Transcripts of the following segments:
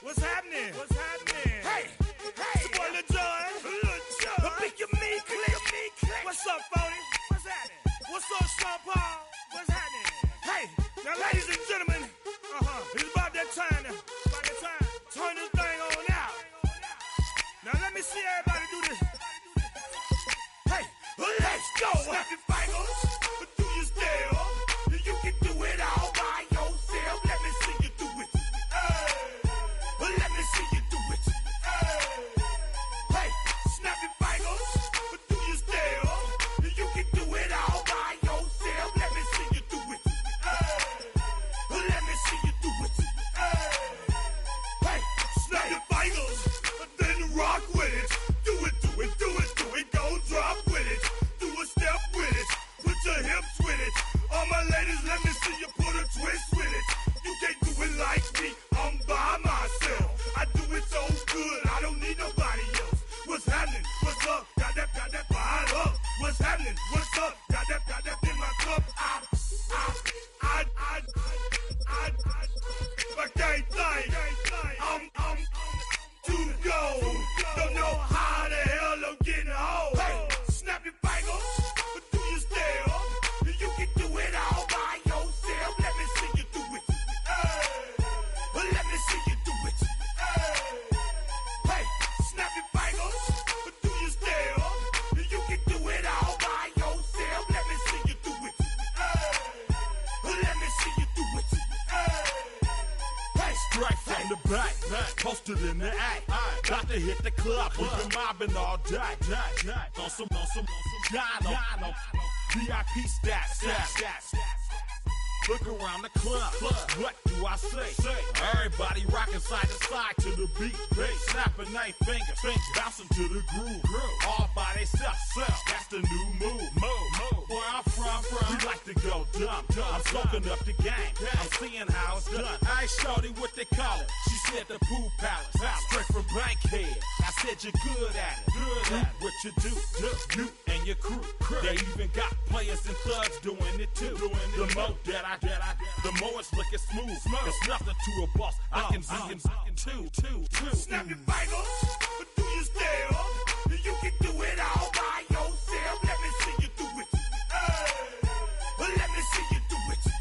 What's happening? What's happening? Hey, it's your boy Lil John. But pick your me, click. What's up, Phony? What's happening? What's up, Sean Paul? What's happening? Hey, now ladies and gentlemen, it's about that time to turn this thing on out. Now let me see everybody do this. Hey, let's go. Snap your fingers, but do you still? You can do it all by yourself. Let me see you do it. Let me see you do it. Hey, snap your fingers, but do you still? You can do it all by yourself. Let me see you do it. Let me see you do it. Hey, snap your fingers, then rock with it. Do it, go drop with it. Do a step with it, put your hips with it. All my ladies, let me see you put a twist with it. You can't do it like me, I'm by myself. I do it so good, I don't need nobody else. What's happening? What's up? Got that fired up. What's happening? What's up? Got that in my cup. I can't think. I'm to go. Don't know how the hell I'm getting home. Hey, snap your fingers, but do you still? You can do it all by yourself. Let me see you do it. Let me see you do it. Hey, snap your fingers, but do you still? You can do it all by yourself. Let me see you do it. Let me see you do it. Hey, Straight from the back, posted in the act. Got to hit the club, we've been mobbing all day. On some Dino, VIP stats. Look around the club, what do I say? Everybody rocking side to side to the beat. Snapping their fingers, bouncing to the groove. All by themselves, that's the new move. Where I'm from, we like to go dumb. I'm soaking up the game, I'm seeing how it's done. I ain't shorty what they call it. She said the pool palace, straight from Bankhead. I said you're good at it. Do what you do, you and your crew. They even got players and thugs doing it too. The more that the more it's looking smooth. It's nothing to a boss. I can two. snap your fingers, but do you still? You can do it all by yourself. Let me see you do it. Let me see you do it.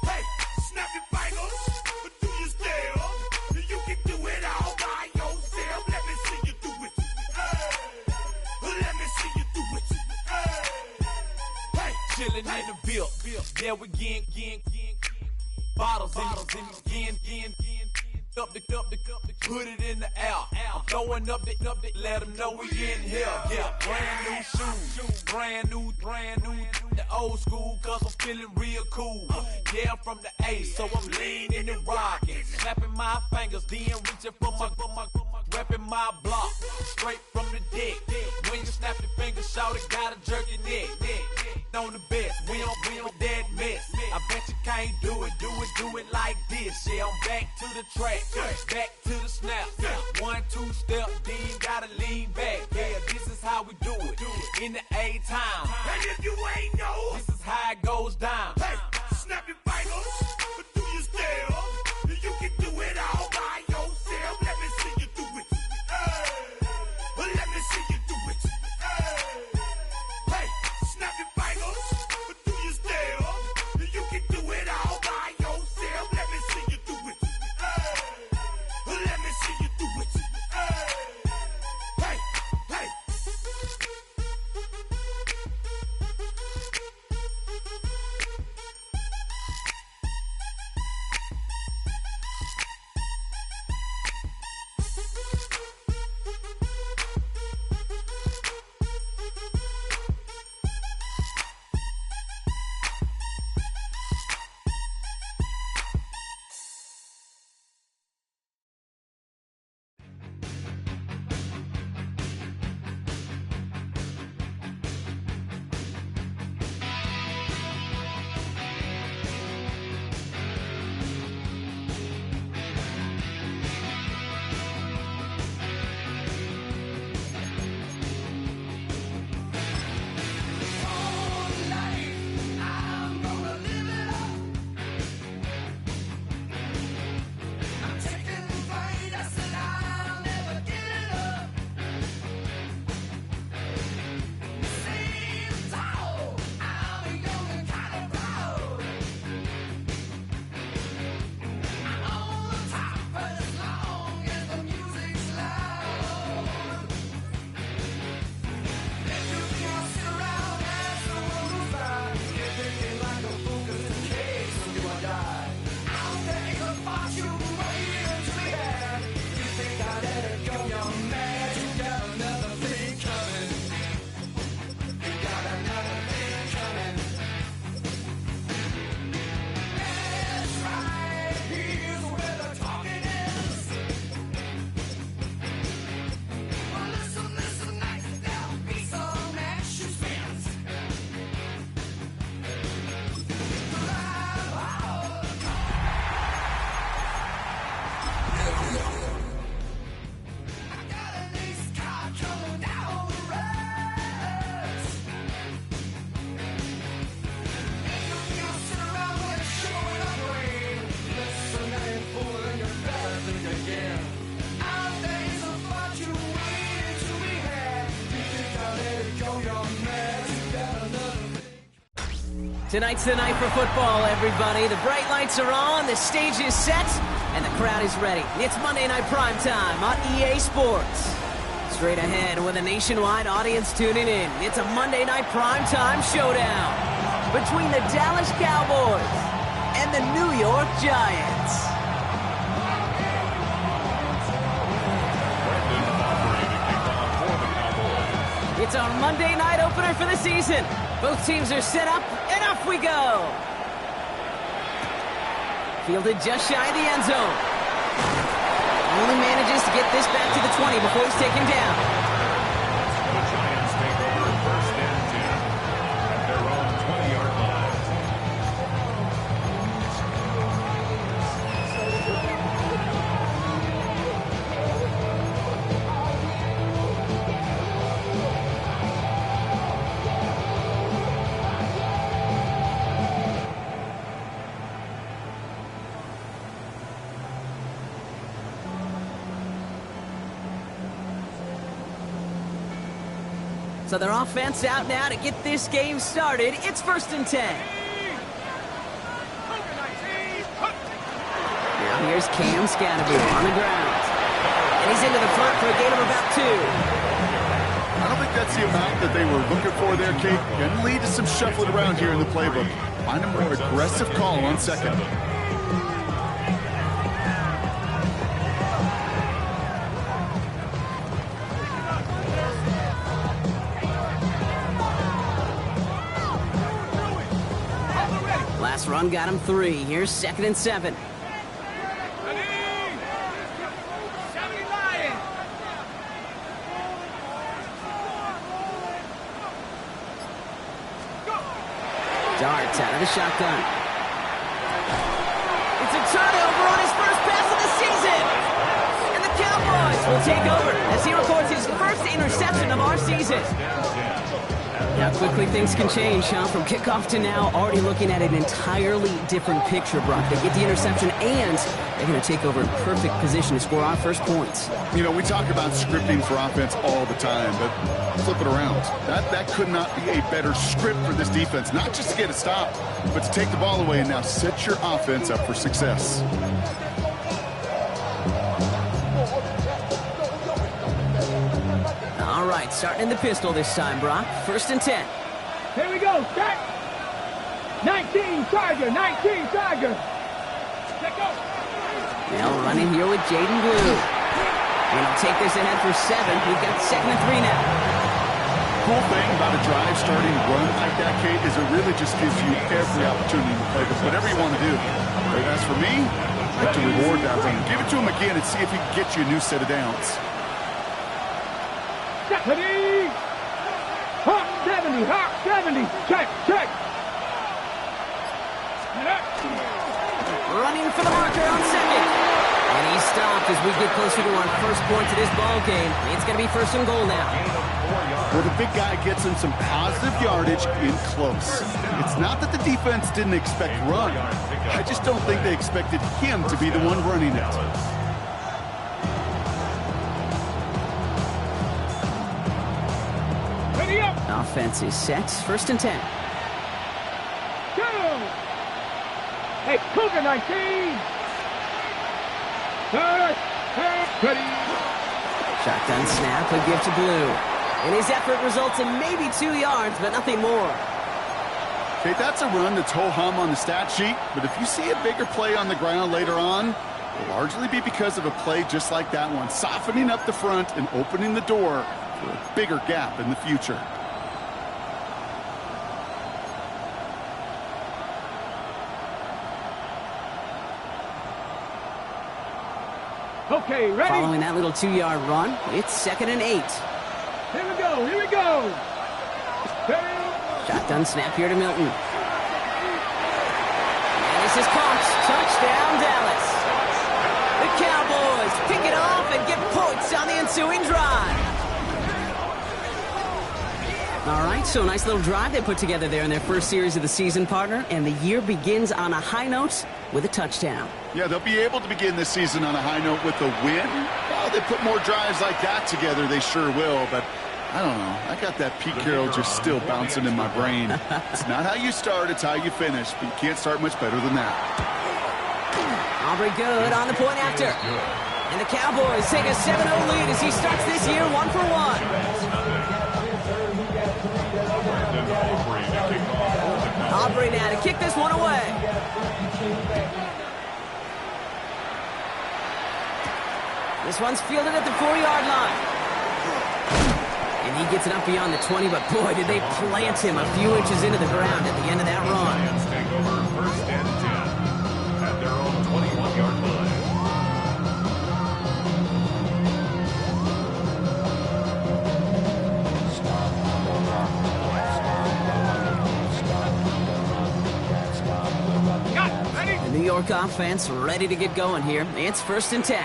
Hey, snap your fingers, but do you still? You can do it all by yourself. Let me see you do it. Let me see you do it. Hey, Chillin' in the bill. Yeah, we again. Bottles in again. Up the put it in the air. I'm throwing up the, let them know we in here. Yeah, brand new shoes, brand new. The old school, cause I'm feeling real cool. Yeah, I'm from the A, so I'm leaning and rocking. Snapping my fingers, then reaching for my repping my block. Straight from the deck. When you snap your fingers, shout it, gotta jerk your neck. On the best, we don't that mess. I bet you can't do it like this. Yeah, I'm back to the track, back to the snap. 1, 2 step, then you gotta lean back. Yeah, this is how we do it in the A time. and if you ain't know, This is how it goes down. hey, snap your fingers, but do you still? You can do it all by yourself. Let me see you do it. Let me see you do it. Hey, snap your fingers, but do you still? You can do it all by yourself. Let me see you do it. Let me see you do it. Hey. Tonight's the night for football, everybody. The bright lights are on, the stage is set, and the crowd is ready. It's Monday Night Primetime on EA Sports. Straight ahead with a nationwide audience tuning in, it's a Monday Night Primetime showdown between the Dallas Cowboys and the New York Giants. It's our Monday night opener for the season. Both teams are set up, and off we go. Fielded just shy of the end zone. Only manages to get this back to the 20 before he's taken down. The Giants take over first and 10 at their own 20-yard line. So their offense out now to get this game started. It's 1st and 10. Now here's Cam Scatterby on the ground. And he's into the front for a gain of about 2. I don't think that's the amount that they were looking for there, Kate. Can lead to some shuffling around here in the playbook. Find a more aggressive call on second. Last run got him 3. Here's 2nd and 7. Darts out of the shotgun. It's a turnover on his first pass of the season. And the Cowboys will take over as he records his first interception of our season. How quickly things can change, huh? From kickoff to now, already looking at an entirely different picture, Brock. They get the interception, and they're going to take over in perfect position to score our first points. You know, we talk about scripting for offense all the time, but flip it around. That could not be a better script for this defense, not just to get a stop, but to take the ball away and now set your offense up for success. All right, starting in the pistol this time, Brock. 1st and 10. Here we go, set. 19 Charger, 19 Charger. Let go. Now running here with Jaden Blue. And he'll take this ahead for 7. We've got 2nd and 3 now. Cool thing about a drive starting run like that, Kate, is it really just gives you every opportunity to play with whatever you want to do. But as for me, I like to reward that run. Give it to him again and see if he can get you a new set of downs. 70. Hawk 70, Hawk 70. Check, check. Running for the marker on 2nd. And he's stopped as we get closer to our first point to this ball game. It's going to be 1st and goal now. Where the big guy gets him some positive yardage in close. It's not that the defense didn't expect run. I just don't think they expected him to be the one running it. Offense is set. 1st and 10. Go. Hey, Cougar 19. Ready. Shotgun snap, a give to Blue. And his effort results in maybe 2 yards, but nothing more. Okay, that's a run that's ho-hum on the stat sheet, but if you see a bigger play on the ground later on, it'll largely be because of a play just like that one, softening up the front and opening the door for a bigger gap in the future. Okay, ready? Following that little 2-yard run, it's 2nd and 8. Here we go, here we go. Shotgun snap here to Milton. And this is caught. Touchdown, Dallas. The Cowboys pick it off and get points on the ensuing drive. All right, so a nice little drive they put together there in their first series of the season, partner, and the year begins on a high note with a touchdown. Yeah, they'll be able to begin this season on a high note with a win. Well, they put more drives like that together, they sure will, but I don't know. I got that Pete Carroll just still bouncing in my brain. It's not how you start, it's how you finish. But you can't start much better than that. Aubrey good on the point after. And the Cowboys take a 7-0 lead as he starts this year 1 for 1. Aubrey now to kick this one away. This one's fielded at the 4-yard line. And he gets it up beyond the 20, but boy, did they plant him a few inches into the ground at the end of that run. Lions take over first and 10 at their own 21-yard line. The New York offense ready to get going here. It's first and 10.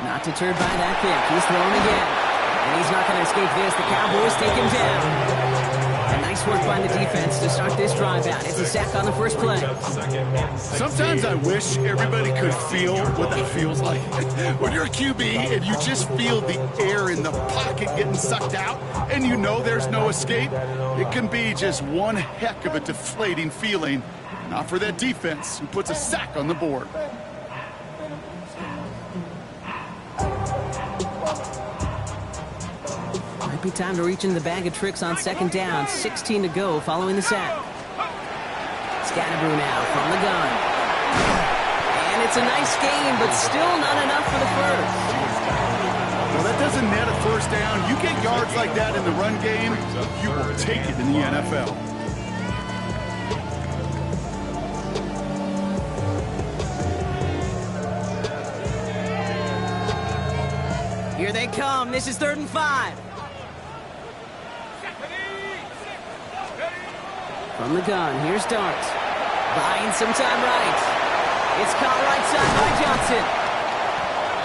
Not deterred by that kick. He's throwing again. And he's not going to escape this. The Cowboys take him down. And nice work by the defense to start this drive out. It's a sack on the first play. Sometimes I wish everybody could feel what that feels like. When you're a QB and you just feel the air in the pocket getting sucked out and you know there's no escape, it can be just one heck of a deflating feeling. Not for that defense who puts a sack on the board. Might be time to reach into the bag of tricks on second down. 16 to go following the sack. Scatterboo now from the gun. And it's a nice game, but still not enough for the first. Well, that doesn't net a first down. You get yards like that in the run game, you will take it in the NFL. Here they come. This is 3rd and 5. From the gun, here's Darts. Buying some time right. It's caught right side by Johnson.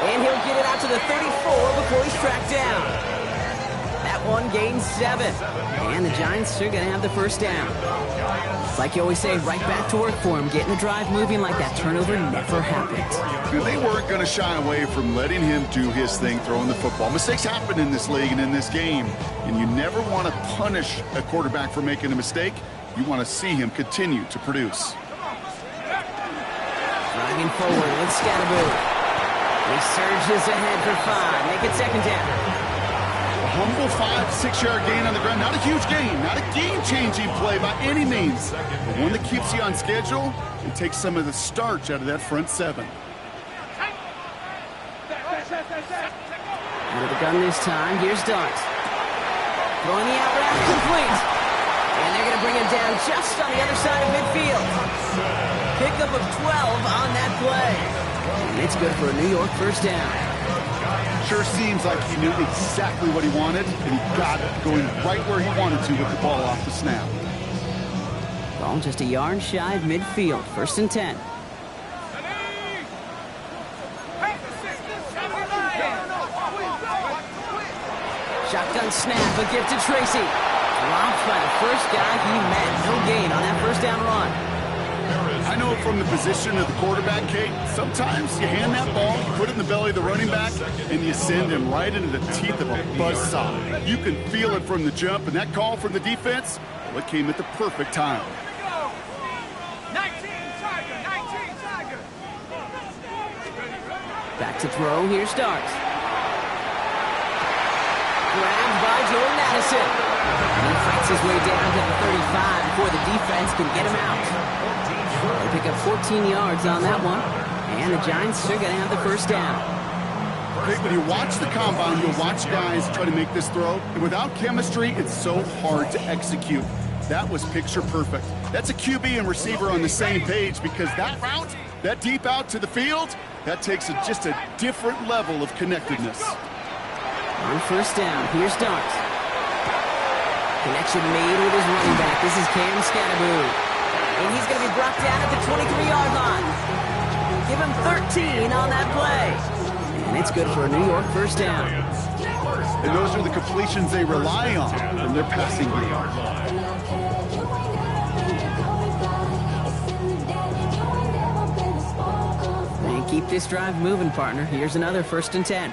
And he'll get it out to the 34 before he's tracked down. That one gains 7. And the Giants are going to have the first down. Like you always say, right back to work for him. Getting the drive moving like that turnover never happened. They weren't going to shy away from letting him do his thing, throwing the football. Mistakes happen in this league and in this game. And you never want to punish a quarterback for making a mistake. You want to see him continue to produce. Driving forward with Scatterboo. He surges ahead for 5. Make it second down. A humble 5-6-yard gain on the ground. Not a huge gain. Not a game-changing play by any means. But one that keeps you on schedule and takes some of the starch out of that front 7. Out of the gun this time. Here's Darts. Throwing the out route complete. And they're going to bring him down just on the other side of midfield. Pickup of 12 on that play. And it's good for a New York first down. Sure seems like he knew exactly what he wanted, and he got it, going right where he wanted to with the ball off the snap. Ball just a yard shy of midfield. 1st and 10. Shotgun snap, a gift to Tracy. Dropped by the first guy he met. No gain on that first down run. I know from the position of the quarterback, Kate, sometimes you hand that ball, you put it in the belly of the running back, and you send him right into the teeth of a buzzsaw. You can feel it from the jump, and that call from the defense, well, it came at the perfect time. 19 Tiger. Back to throw. Here's Darts. Grabbed by Jordan Addison. And he fights his way down to the 35 before the defense can get him out. They pick up 14 yards on that one. And the Giants are going to have the first down. Okay, when you watch the combine, you'll watch guys try to make this throw. And without chemistry, it's so hard to execute. That was picture perfect. That's a QB and receiver on the same page because that route, that deep out to the field, that takes just a different level of connectedness. On first down, here's Darts. Connection made with his running back. This is Cam Scatterboo. And he's going to be brought down at the 23-yard line. Give him 13 on that play. And it's good for a New York first down. And those are the completions they rely on in their passing game. And keep Keep this drive moving, partner. Here's another 1st and 10.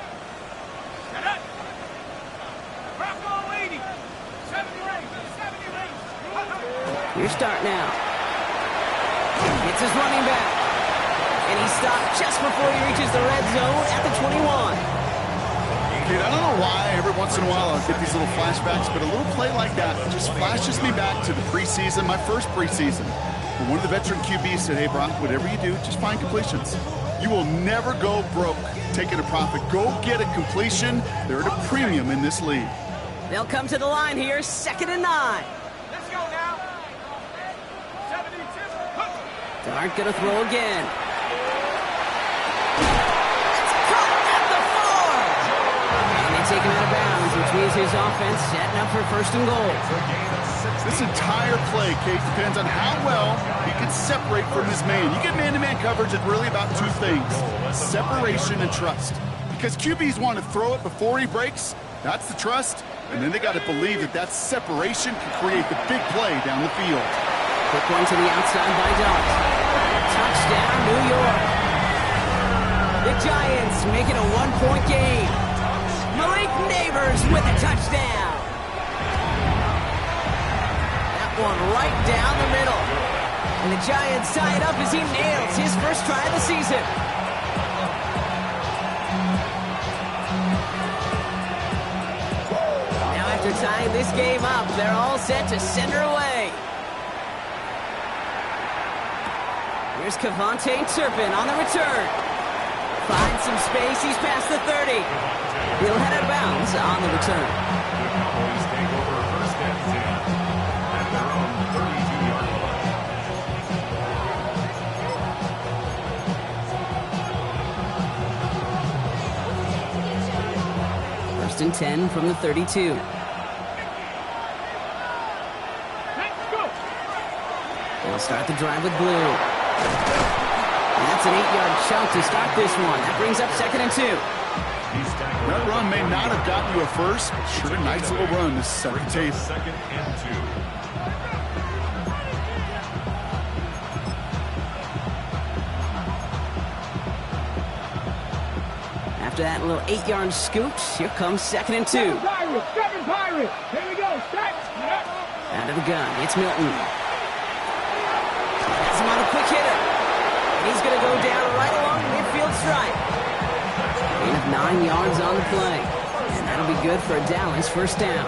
Your start now. It's his running back. And he stopped just before he reaches the red zone at the 21. Dude, I don't know why every once in a while I'll get these little flashbacks, but a little play like that just flashes me back to the preseason, my first preseason. When one of the veteran QBs said, hey, Brock, whatever you do, just find completions. You will never go broke taking a profit. Go get a completion. They're at a premium in this league. They'll come to the line here, 2nd and 9. Let's go now. 72. Dart gonna throw again. It's caught at the 4. And they take him out of bounds, which means his offense setting up for 1st and goal. This entire play, Kate, depends on how well he can separate from his man. You get man-to-man coverage, it's really about 2 things, separation and trust. Because QBs want to throw it before he breaks, that's the trust, and then they got to believe that that separation can create the big play down the field. Quick one to the outside by Dart. Touchdown, New York. The Giants make it a 1-point game. Malik Neighbors with a touchdown. One right down the middle. And the Giants tie it up as he nails his first try of the season. Now after tying this game up, they're all set to send her away. Here's Kevontae Turpin on the return. Finds some space, he's past the 30. He'll head out of bounds on the return. The Cowboys take over 1st and 10. Their own 32-yard line. 1st and 10 from the 32. Let's go. They'll start the drive with Blue. And that's an 8-yard chunk to start this one. That brings up 2nd and 2. That run may not have gotten you a first, but sure a nice little run to set the table. 2nd and 2. After that little 8-yard scoot, here comes 2nd and 2. Seven Pirates. Here we go. Set. Out of the gun, it's Milton. Has him on a quick hitter. And he's going to go down right along the midfield stripe. Gain of 9 yards on the play. And that'll be good for a Dallas 1st down.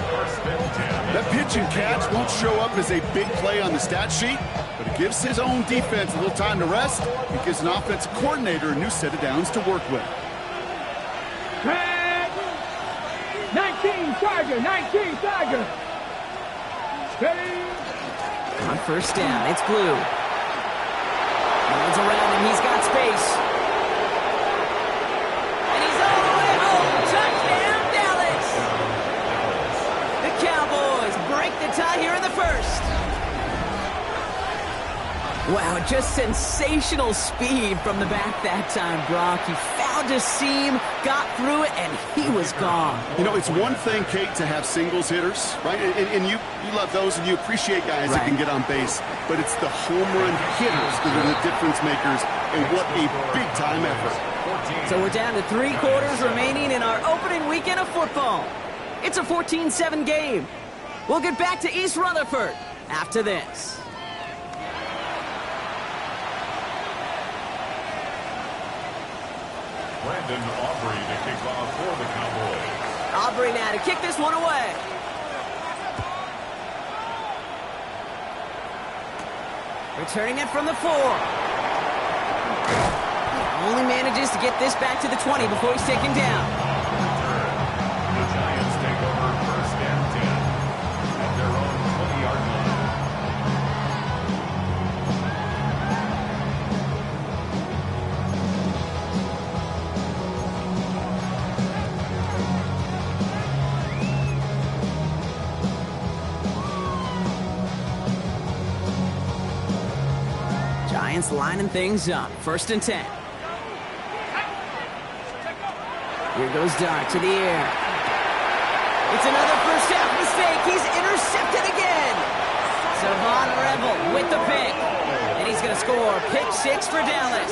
That pitch and catch won't show up as a big play on the stat sheet, but it gives his own defense a little time to rest. It gives an offensive coordinator a new set of downs to work with. 19 Tiger. 19 Tiger. Steady. On 1st down, it's Blue. Runs around him, he's got space. And he's all the way home. Touchdown, Dallas! The Cowboys break the tie here in the 1st. Wow, just sensational speed from the back that time, Brock. He found a seam, got through it, and he was gone. You know, it's one thing, Kate, to have singles hitters, right? And you love those and you appreciate guys that can get on base. But it's the home run hitters that are the difference makers, and what a big-time effort. So we're down to 3 quarters remaining in our opening weekend of football. It's a 14-7 game. We'll get back to East Rutherford after this. Brandon Aubrey to kick off for the Cowboys. Aubrey now to kick this one away. Returning it from the 4. Only manages to get this back to the 20 before he's taken down. The Giants take over 1st and 10 at their own 20-yard line. Giants lining things up. 1st and 10. Here goes Dart to the air. It's another first half mistake. He's intercepted again. Savon Revel with the pick. And he's going to score pick 6 for Dallas.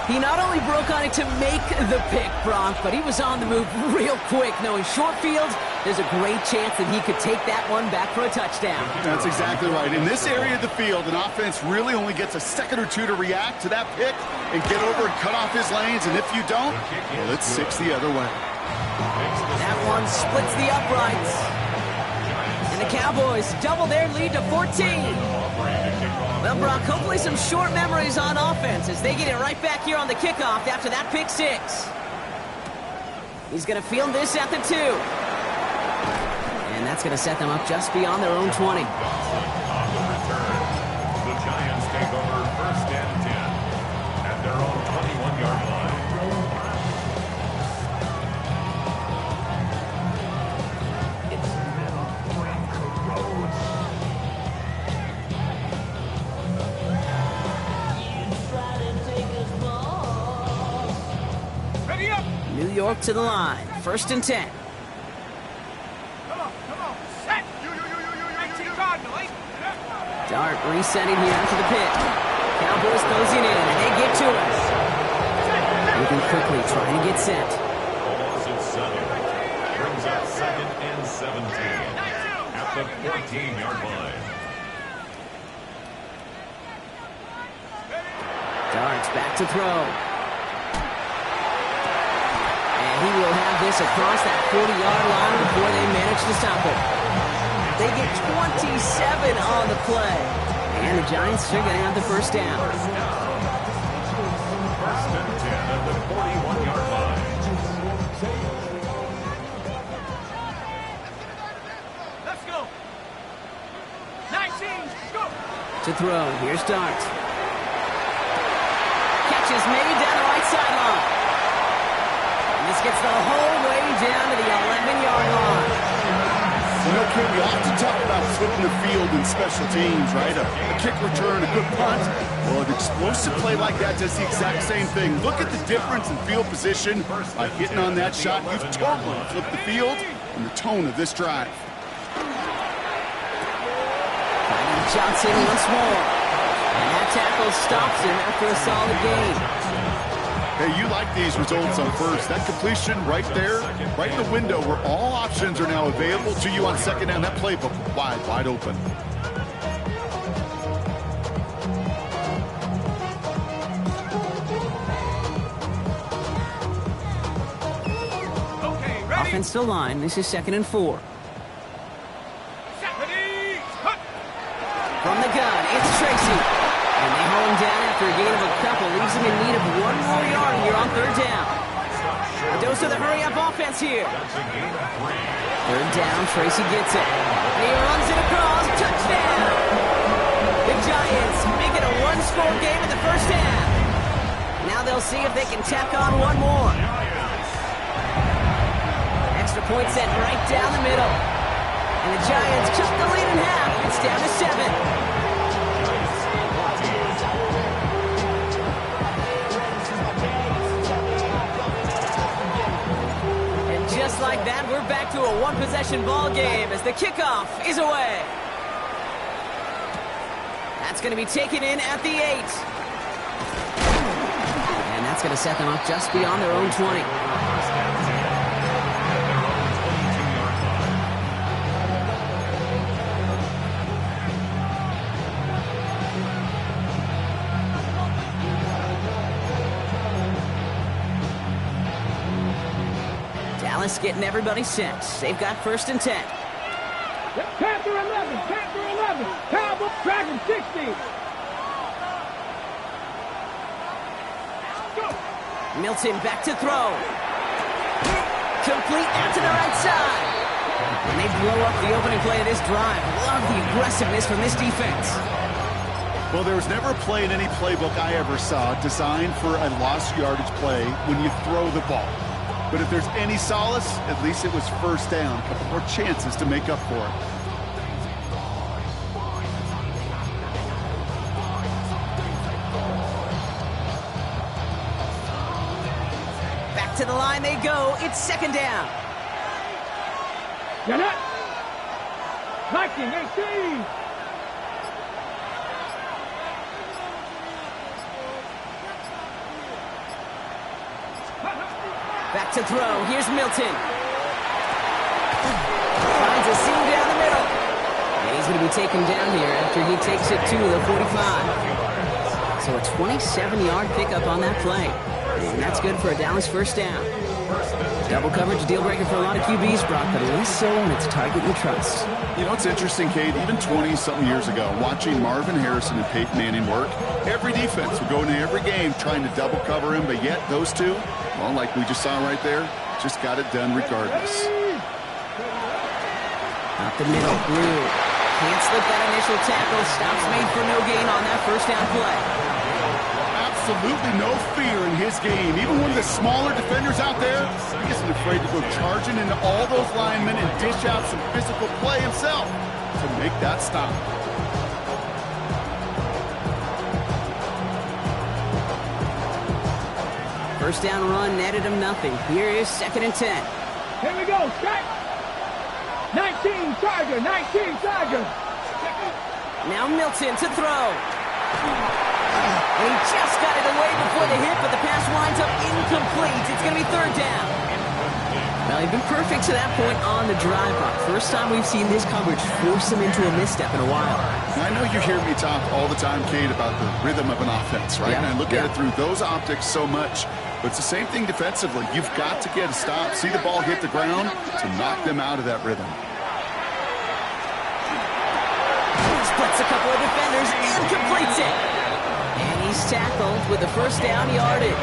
He not only broke on it to make the pick, Bronk, but he was on the move real quick, knowing short field, there's a great chance that he could take that one back for a touchdown. That's exactly right. In this area of the field, an offense really only gets a second or two to react to that pick and get over and cut off his lanes, and if you don't, well, it's 6 the other way. That one splits the uprights. And the Cowboys double their lead to 14. Well, Brock, hopefully some short memories on offense as they get it right back here on the kickoff after that pick 6. He's going to field this at the 2. And that's going to set them up just beyond their own 20. On the return, the Giants take over first and 10 at their own 21-yard line. New York to the line. First and 10. Come on. Set. Dart resetting here after the pick. Cowboys closing in, and they get to us. Moving quickly, trying to get set. Loss of 7. Brings up 2nd and 17 at the 14-yard line. Dart's back to throw. He will have this across that 40-yard line before they manage to stop it. They get 27 on the play. And the Giants are going to have the first down. First and 10 at the 41-yard line. Let's go. 19, go. To throw, here's Dart. Catch is made down the right sideline. This gets the whole way down to the 11-yard line. You know, Ken, we often talk about flipping the field in special teams, right? A kick return, a good punt. Well, an explosive play like that does the exact same thing. Look at the difference in field position. By hitting on that shot, you've totally flipped the field and the tone of this drive. Finding Johnson once more. And that tackle stops him after a solid gain. Hey, you like these results on first. That completion right there, right in the window where all options are now available to you on second down. That playbook wide open. Okay, ready? Offensive line, this is 2nd and 4. Ready, cut. From the gun, it's Tracy. And they hold him down after a gain of a couple. Leaves him in need of one more yard here on 3rd down. A dose of the hurry-up offense here. 3rd down, Tracy gets it. And he runs it across. Touchdown! The Giants make it a one-score game in the first half. Now they'll see if they can tack on one more. Extra point set right down the middle. And the Giants cut the lead in half. It's down to 7. Just like that, we're back to a one-possession ball game as the kickoff is away. That's going to be taken in at the 8. And that's going to set them up just beyond their own 20. Dallas getting everybody set. They've got 1st and 10. Panther 11, Cowboy Dragon 60. Go. Milton back to throw. Complete out to the right side. And they blow up the opening play of this drive. Love the aggressiveness from this defense. Well, there was never a play in any playbook I ever saw designed for a lost yardage play when you throw the ball. But if there's any solace, at least it was 1st down. A couple more chances to make up for it. Back to the line they go. It's 2nd down. Get it. 19, 18. Back to throw. Here's Milton. Finds a seam down the middle. And he's going to be taken down here after he takes it to the 45. So a 27-yard pickup on that play. And that's good for a Dallas first down. Double coverage, deal breaker for a lot of QBs, Brock, but less so when it's target you trust. You know, it's interesting, Kate, even 20-something years ago, watching Marvin Harrison and Peyton Manning work, every defense would go into every game trying to double cover him, but yet those two, well, like we just saw right there, just got it done regardless. Up the middle, Blue. Can't slip that initial tackle. Stops made for no gain on that first down play. Absolutely no fear in his game. Even one of the smaller defenders out there, he isn't afraid to go charging into all those linemen and dish out some physical play himself to make that stop. First down run netted him nothing. Here is 2nd and 10. Here we go, Scott. 19 Charger, 19 Charger. Now Milton to throw. And he just got it away before the hit, but the pass winds up incomplete. It's going to be 3rd down. Well, he'd been perfect to that point on the drive, Brock. First time we've seen this coverage force him into a misstep in a while. I know you hear me talk all the time, Kate, about the rhythm of an offense, right? Yeah. And I look at it through those optics so much. But it's the same thing defensively. You've got to get a stop, see the ball hit the ground to knock them out of that rhythm. Splits a couple of defenders and completes it. And he's tackled with the first down yardage.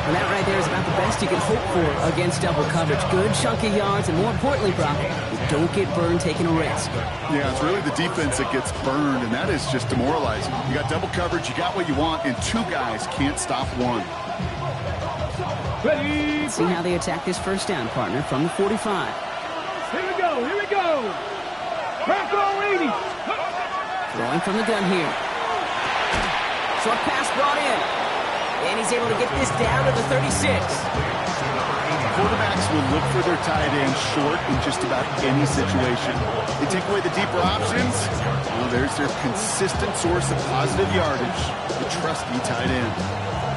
And that right there is about the best you can hope for against double coverage. Good chunky yards, and more importantly, Brock, you don't get burned taking a risk. Yeah, it's really the defense that gets burned, and that is just demoralizing. You got double coverage, you got what you want, and two guys can't stop one. Ready? Let's see how they attack this first down, partner, from the 45. Here we go, here we go. Bronco 80. Throwing from the gun here. Short pass brought in. And he's able to get this down to the 36. Quarterbacks will look for their tight end short in just about any situation. They take away the deeper options. Well, there's their consistent source of positive yardage, the trusty tight end.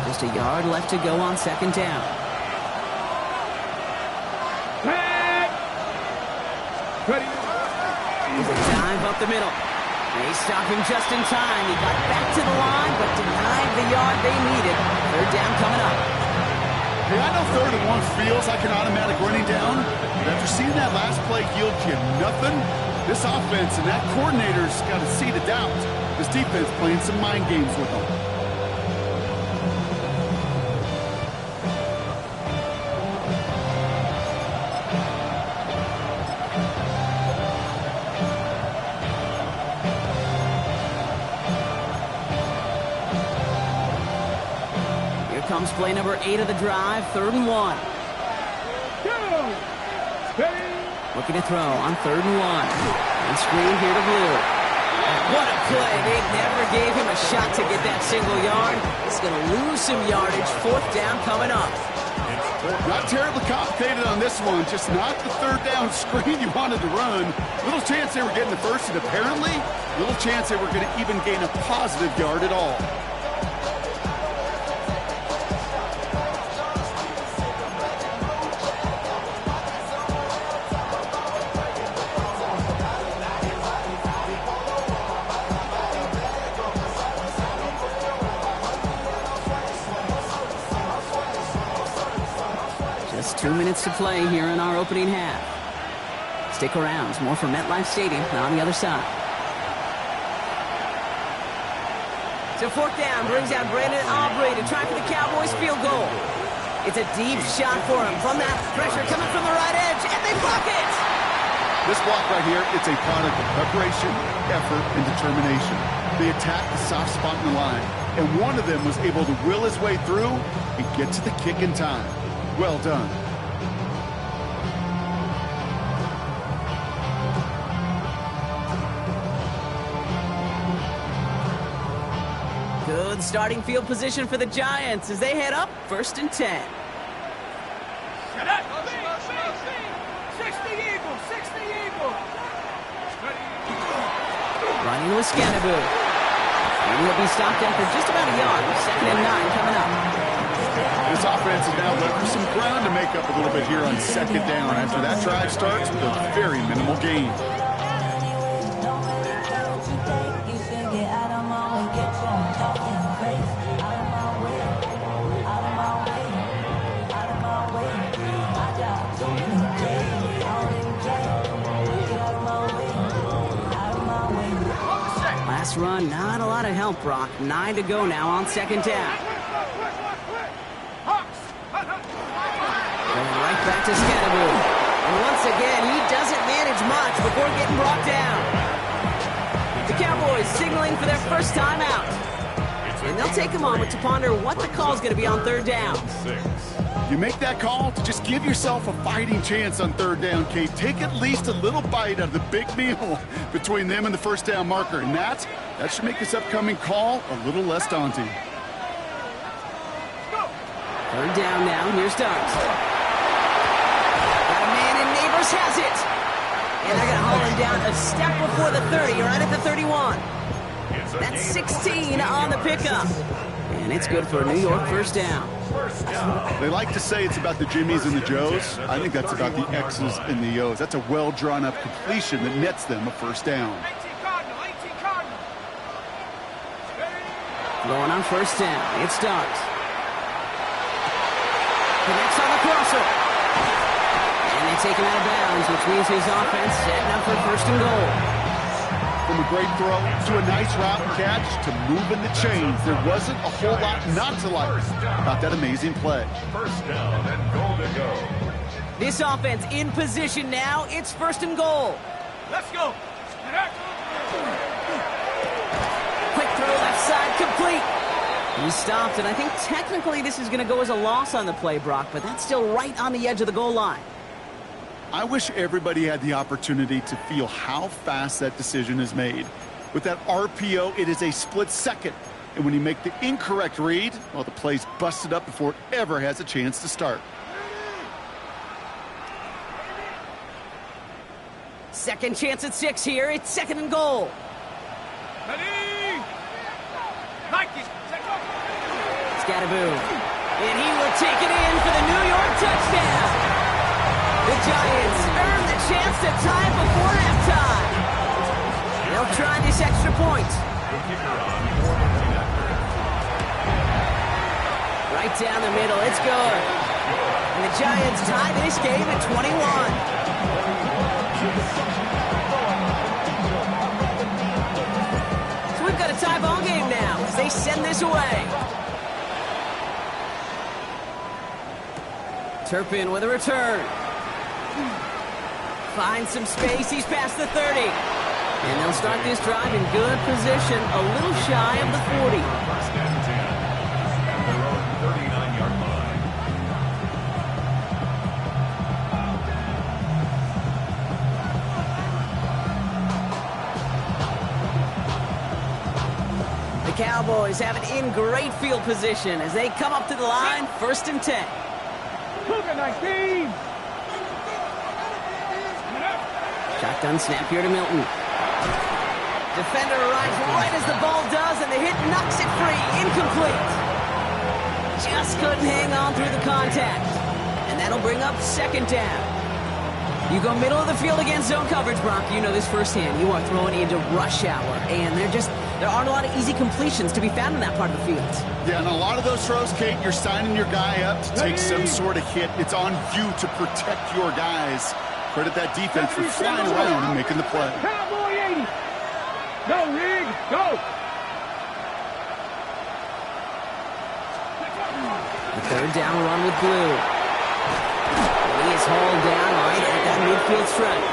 Just a yard left to go on 2nd down. Ready? He's a dive up the middle. They stop him just in time. He got back to the line, but denied the yard they needed. 3rd down coming up. Hey, I know 3rd and 1 feels like an automatic running down, but after seeing that last play yield you nothing, this offense and that coordinator's got a seed of doubt. This defense playing some mind games with them. Comes play number 8 of the drive, 3rd and 1. Go! Ready? Looking to throw on 3rd and 1. And screen here to Blue. What a play. They never gave him a shot to get that single yard. He's going to lose some yardage. 4th down coming up. Not terribly complicated on this one. Just not the 3rd down screen you wanted to run. Little chance they were getting the first, and apparently little chance they were going to even gain a positive yard at all. Just 2 minutes to play here in our opening half. Stick around. It's more from MetLife Stadium on the other side. So 4th down brings out Brandon Aubrey to try for the Cowboys field goal. It's a deep shot for him from that pressure coming from the right edge, and they block it! This block right here, it's a product of preparation, effort, and determination. They attacked the soft spot in the line, and one of them was able to will his way through and get to the kick in time. Well done. Good starting field position for the Giants as they head up 1st and 10. 60 Eagles, 60 Eagles. Running with Scannaboo. And he'll be stopped after just about a yard. 2nd and 9 coming up. This offense is now left for some ground to make up a little bit here on second down after that drive starts with a very minimal gain. Last run, not a lot of help, Brock. 9 to go now on second down. Going right back to Scatteroo. And once again, he doesn't manage much before getting brought down. The Cowboys signaling for their first time out. And they'll take a moment to ponder what the call is going to be on third down. You make that call to just give yourself a fighting chance on third down, Kate. Take at least a little bite out of the big meal between them and the first down marker. And that should make this upcoming call a little less daunting. Third down now. Here's Starks. Got a man in Neighbors has it. And they're going to haul him down a step before the 30, right at the 31. That's 16 on the pickup. And it's good for a New York first down. They like to say it's about the Jimmies and the Joes. I think that's about the X's and the O's. That's a well-drawn-up completion that nets them a first down. Going on first down. It starts. Connects on the crosser. And they take him out of bounds, which means his offense setting up for first and goal. From a great throw to a nice route and catch to moving the chains, there wasn't a whole lot not to like about that amazing play. First down and goal to go. This offense in position now. It's first and goal. Let's go. Quick throw left side complete. He stopped, and I think technically this is going to go as a loss on the play, Brock, but that's still right on the edge of the goal line. I wish everybody had the opportunity to feel how fast that decision is made. With that RPO, it is a split second. And when you make the incorrect read, well, the play's busted up before it ever has a chance to start. Second chance at 6 here. It's second and goal. Scatteroo. And he will take it in for the New York touchdown. The Giants earn the chance to tie before halftime. They'll try this extra point. Right down the middle. It's good. And the Giants tie this game at 21. So we've got a tie ball game now as they send this away. Turpin with a return. Finds some space. He's past the 30. And they'll start this drive in good position, a little shy of the 40. First and 10 at their own 39-yard line. The Cowboys have it in great field position as they come up to the line, first and 10. Cougar 19. Shotgun snap here to Milton. Defender arrives right as the ball does, and the hit knocks it free. Incomplete. Just couldn't hang on through the contact. And that'll bring up second down. You go middle of the field against zone coverage, Brock. You know this firsthand. You are throwing into rush hour, and there aren't a lot of easy completions to be found in that part of the field. Yeah, and a lot of those throws, Kate, you're signing your guy up to take some sort of hit. It's on you to protect your guys. Credit that defense for flying around and making the play. Cowboy 80. Go, Rig. Go. The third down run with Blue. He is hauled down right at that midfield stripe.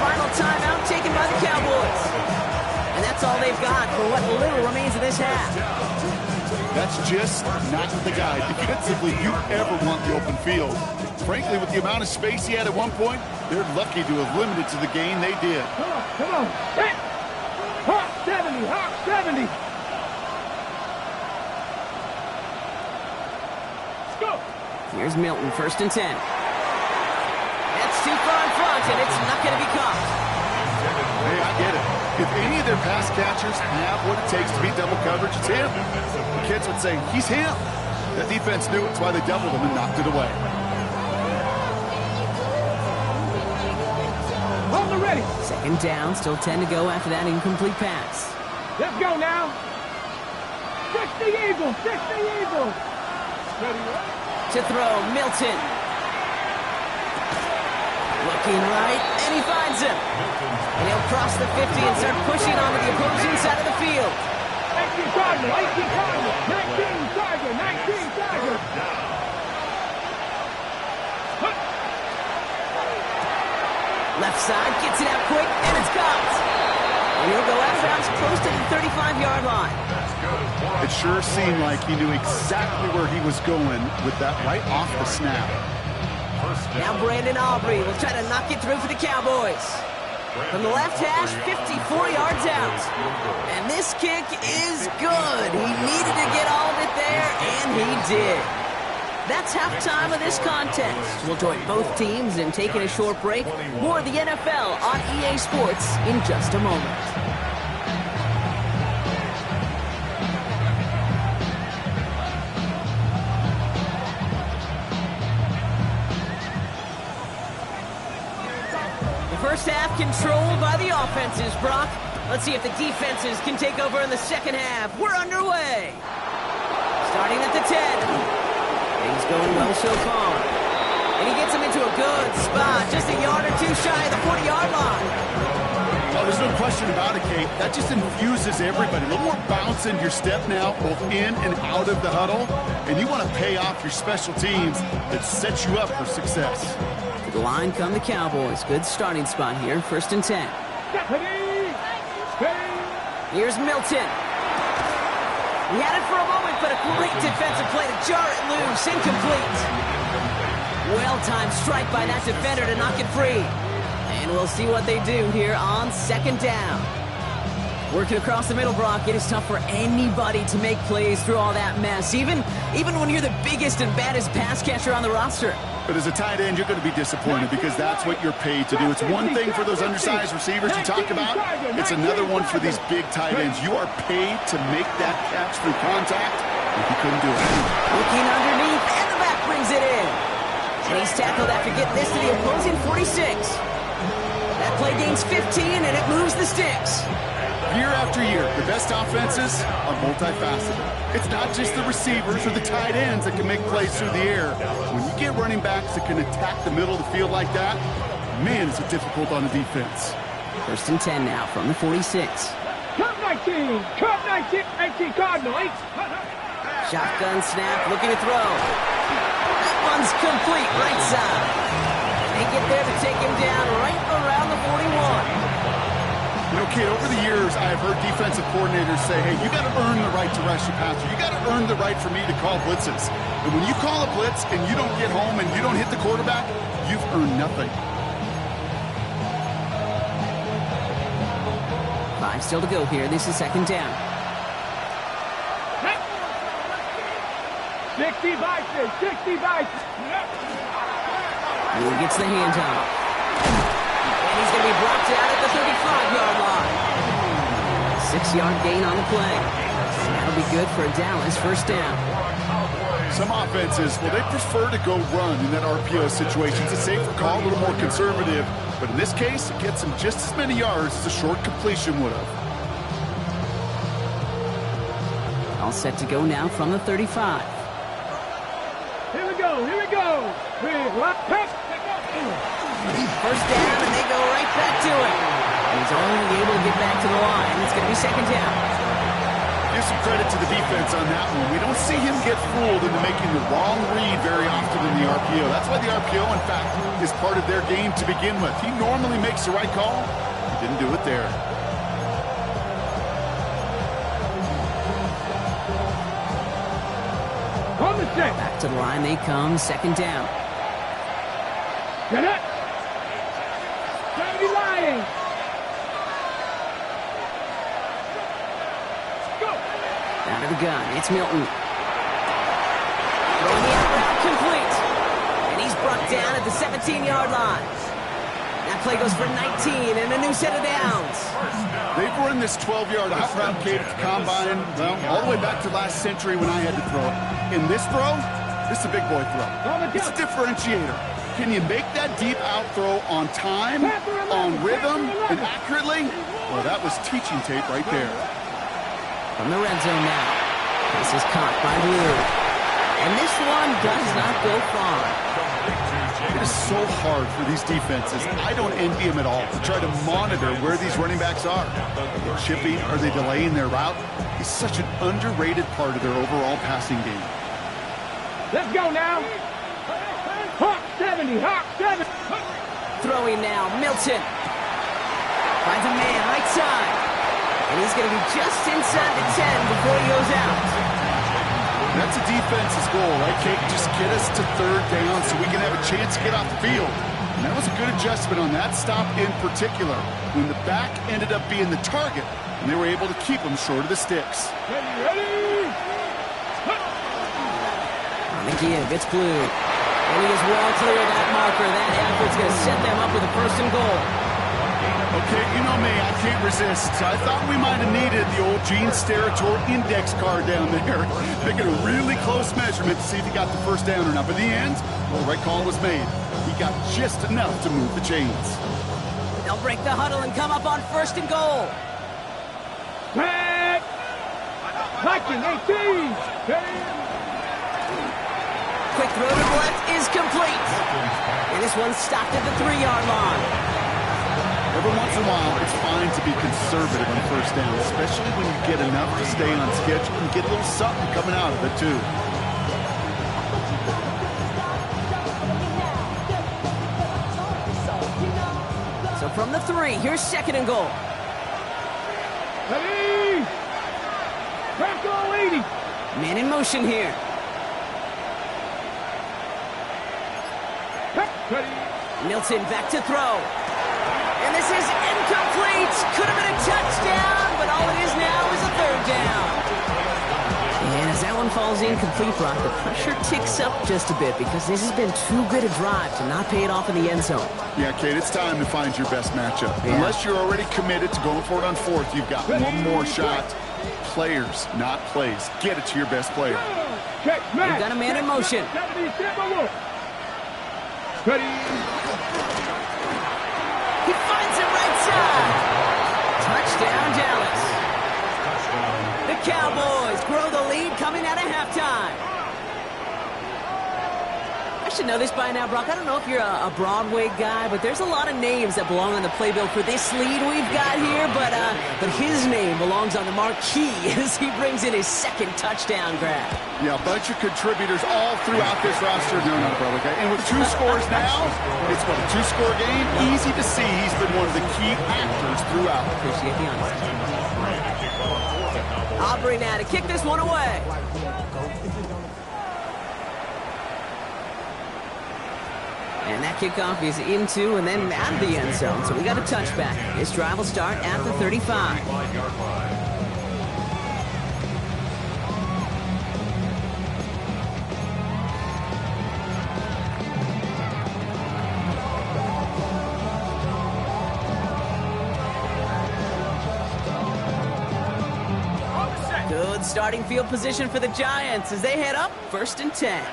Final timeout taken by the Cowboys. And that's all they've got for what little remains of this half. That's just not the guy defensively you ever want the open field. Frankly, with the amount of space he had at one point, they're lucky to have limited to the gain they did. Come on. Hey. Hawk 70. Hawk 70. Let's go. Here's Milton, first and 10. That's too far in front, and it's not going to be caught. Hey, I get it. If any of their pass catchers have what it takes to beat double coverage, it's him. The kids would say, he's him. That defense knew it. That's why they doubled him and knocked it away. Hold the ready. Second down, still 10 to go after that incomplete pass. Let's go now. 60 Eagles, 60 Eagles. Ready, To throw, Milton. Looking right, and he finds him. And he'll cross the 50 and start pushing onto the opposing side of the field. 18 Cardinal, 18 Cardinal, 19 Tiger, 19 Tiger. Left side, gets it out quick, and it's caught. And he'll go out of bounds close to the 35-yard line. It sure seemed like he knew exactly where he was going with that right off the snap. Now Brandon Aubrey will try to knock it through for the Cowboys. From the left hash, 54 yards out. And this kick is good. He needed to get all of it there, and he did. That's halftime of this contest. We'll join both teams in taking a short break. More of the NFL on EA Sports in just a moment. First half controlled by the offenses, Brock. Let's see if the defenses can take over in the second half. We're underway. Starting at the 10. Things going well so far. And he gets him into a good spot, just a yard or two shy of the 40-yard line. Oh, there's no question about it, Kate. That just infuses everybody. A little more bounce in your step now, both in and out of the huddle. And you want to pay off your special teams that sets you up for success. To the line come the Cowboys. Good starting spot here. First and 10. Here's Milton. He had it for a moment, but a great defensive play to jar it loose. Incomplete. Well-timed strike by that defender to knock it free. And we'll see what they do here on second down. Working across the middle, Brock, it is tough for anybody to make plays through all that mess, even when you're the biggest and baddest pass catcher on the roster. But as a tight end, you're going to be disappointed because that's what you're paid to do. It's one thing for those undersized receivers you talk about. It's another one for these big tight ends. You are paid to make that catch through contact, if you couldn't do it. Looking underneath, and the back brings it in. And he's tackled after getting this to the opposing 46. That play gains 15, and it moves the sticks. Year after year, the best offenses are multifaceted. It's not just the receivers or the tight ends that can make plays through the air. When you get running backs that can attack the middle of the field like that, man, is it difficult on the defense. First and 10 now from the 46. Cut 19, cut 19, 19 Cardinal, 8. Shotgun snap, looking to throw. That one's complete, right side. They get there to take him down right around the 41. You know, kid, over the years, I've heard defensive coordinators say, hey, you got to earn the right to rush your passer. You got to earn the right for me to call blitzes. And when you call a blitz and you don't get home and you don't hit the quarterback, you've earned nothing. 5 still to go here. This is second down. 60 Bison, 60 Bison. He gets the handoff. And he's going to be brought down at the 35-yard line. 6-yard gain on the play. That'll be good for Dallas. First down. Some offenses, well, they prefer to go run in that RPO situation. It's a safer call, a little more conservative. But in this case, it gets them just as many yards as a short completion would have. All set to go now from the 35. Here we go, here we go. First down, and they go right back to it. He's only able to get back to the line. It's going to be second down. Give some credit to the defense on that one. We don't see him get fooled into making the wrong read very often in the RPO. That's why the RPO, in fact, is part of their game to begin with. He normally makes the right call. He didn't do it there. On the set. Back to the line they come. Second down. Get it. Lying. Down to the gun. It's Milton. Throwing the out route complete. And he's brought down at the 17-yard line. Now play goes for 19 and a new set of downs. They've run this 12-yard out route, Kate, at the combine, well, all the way back to last century when I had to throw it. In this throw, this is a big boy throw. It's a differentiator. Can you make that deep out throw on time, on rhythm, and accurately? Well, that was teaching tape right there. From the red zone now. This is caught by Blue. And this one does not go far. It is so hard for these defenses. I don't envy them at all to try to monitor where these running backs are. Are they chipping? Are they delaying their route? It's such an underrated part of their overall passing game. Let's go now. Hawk 70, Hawk 70. Throwing now, Milton. Finds a man right side. And he's going to be just inside the 10 before he goes out. That's a defense's goal, right, Kate? Just get us to third down so we can have a chance to get off the field. And that was a good adjustment on that stop in particular, when the back ended up being the target, and they were able to keep him short of the sticks. Ready? On the give, it's Blue. And he is well clear of that marker. That effort's going to set them up with a first and goal. Okay, you know me, I can't resist. I thought we might have needed the old Gene Steratore index card down there. Making a really close measurement to see if he got the first down or not. But in the end, well, the right call was made. He got just enough to move the chains. They'll break the huddle and come up on first and goal. Tag! Viking 18! Quick throw to the left is complete. And this one's stopped at the 3-yard line. Every once in a while, it's fine to be conservative on first down, especially when you get enough to stay on schedule and get a little something coming out of it, too. So from the 3, here's second and goal. Ready? Crackle 80. Man in motion here. Ready? Milton back to throw. And this is incomplete. Could have been a touchdown, but all it is now is a third down. And as that one falls incomplete, Brock, the pressure ticks up just a bit because this has been too good a drive to not pay it off in the end zone. Yeah, Kate, it's time to find your best matchup. Yeah. Unless you're already committed to going for it on fourth, you've got one more shot. Players, not plays. Get it to your best player. They've got a man in motion. Ready? He finds it right side. Touchdown, Dallas. The Cowboys grow the lead coming out of halftime. I should know this by now, Brock. I don't know if you're a Broadway guy, but there's a lot of names that belong on the playbill for this lead we've got here, but his name belongs on the marquee as he brings in his second touchdown grab. Yeah, a bunch of contributors all throughout this roster. No, not a Broadway guy. And with 2 scores now, it's what, a 2-score game? Easy to see he's been one of the key actors throughout. Appreciate the honesty. Aubrey now to kick this one away. And that kickoff is into and then out of the end zone. So we got a touchback. This drive will start at the 35. Good starting field position for the Giants as they head up 1st and 10.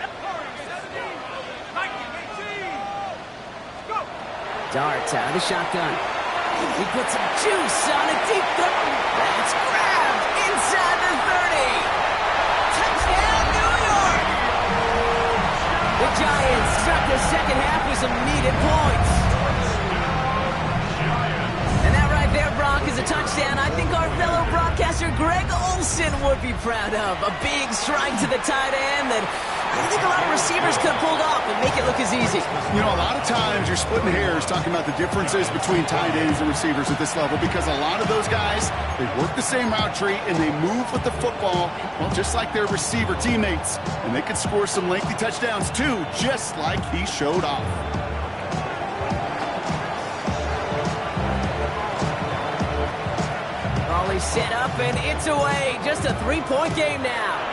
Darts out of the shotgun. He puts some juice on a deep throw. That's grabbed inside the 30. Touchdown, New York! The Giants start the second half with some needed points. And that right there, Brock, is a touchdown I think our fellow broadcaster Greg Olson would be proud of. A big strike to the tight end that I think a lot of receivers could have pulled off and make it look as easy. You know, a lot of times you're splitting hairs talking about the differences between tight ends and receivers at this level because a lot of those guys, they work the same route tree and they move with the football, well, just like their receiver teammates. And they can score some lengthy touchdowns too, just like he showed off. Raleigh set up and it's away. Just a 3-point game now.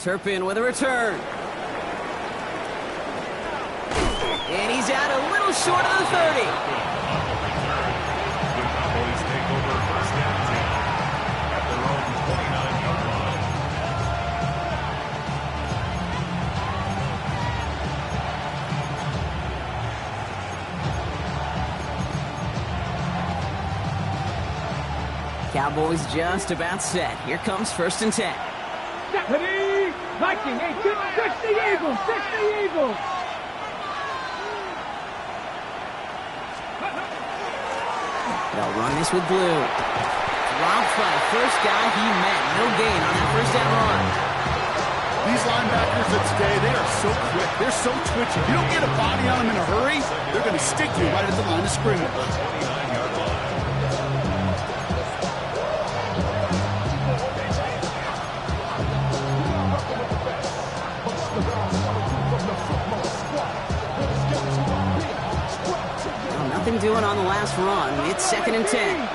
Turpin with a return. And he's out a little short of the 30. The Cowboys take over first and 10 at their own 29-yard line. Cowboys just about set. Here comes first and 10. Ready? Viking, 18, 60 Eagles, 60 Eagles. They'll run this with blue. Dropped by the first guy he met. No gain on that first down run. These linebackers of today, they are so quick. They're so twitchy. You don't get a body on them in a hurry, they're going to stick you right at the line of scrimmage. 29-yard line. Well, nothing doing on the last run. It's second and 10.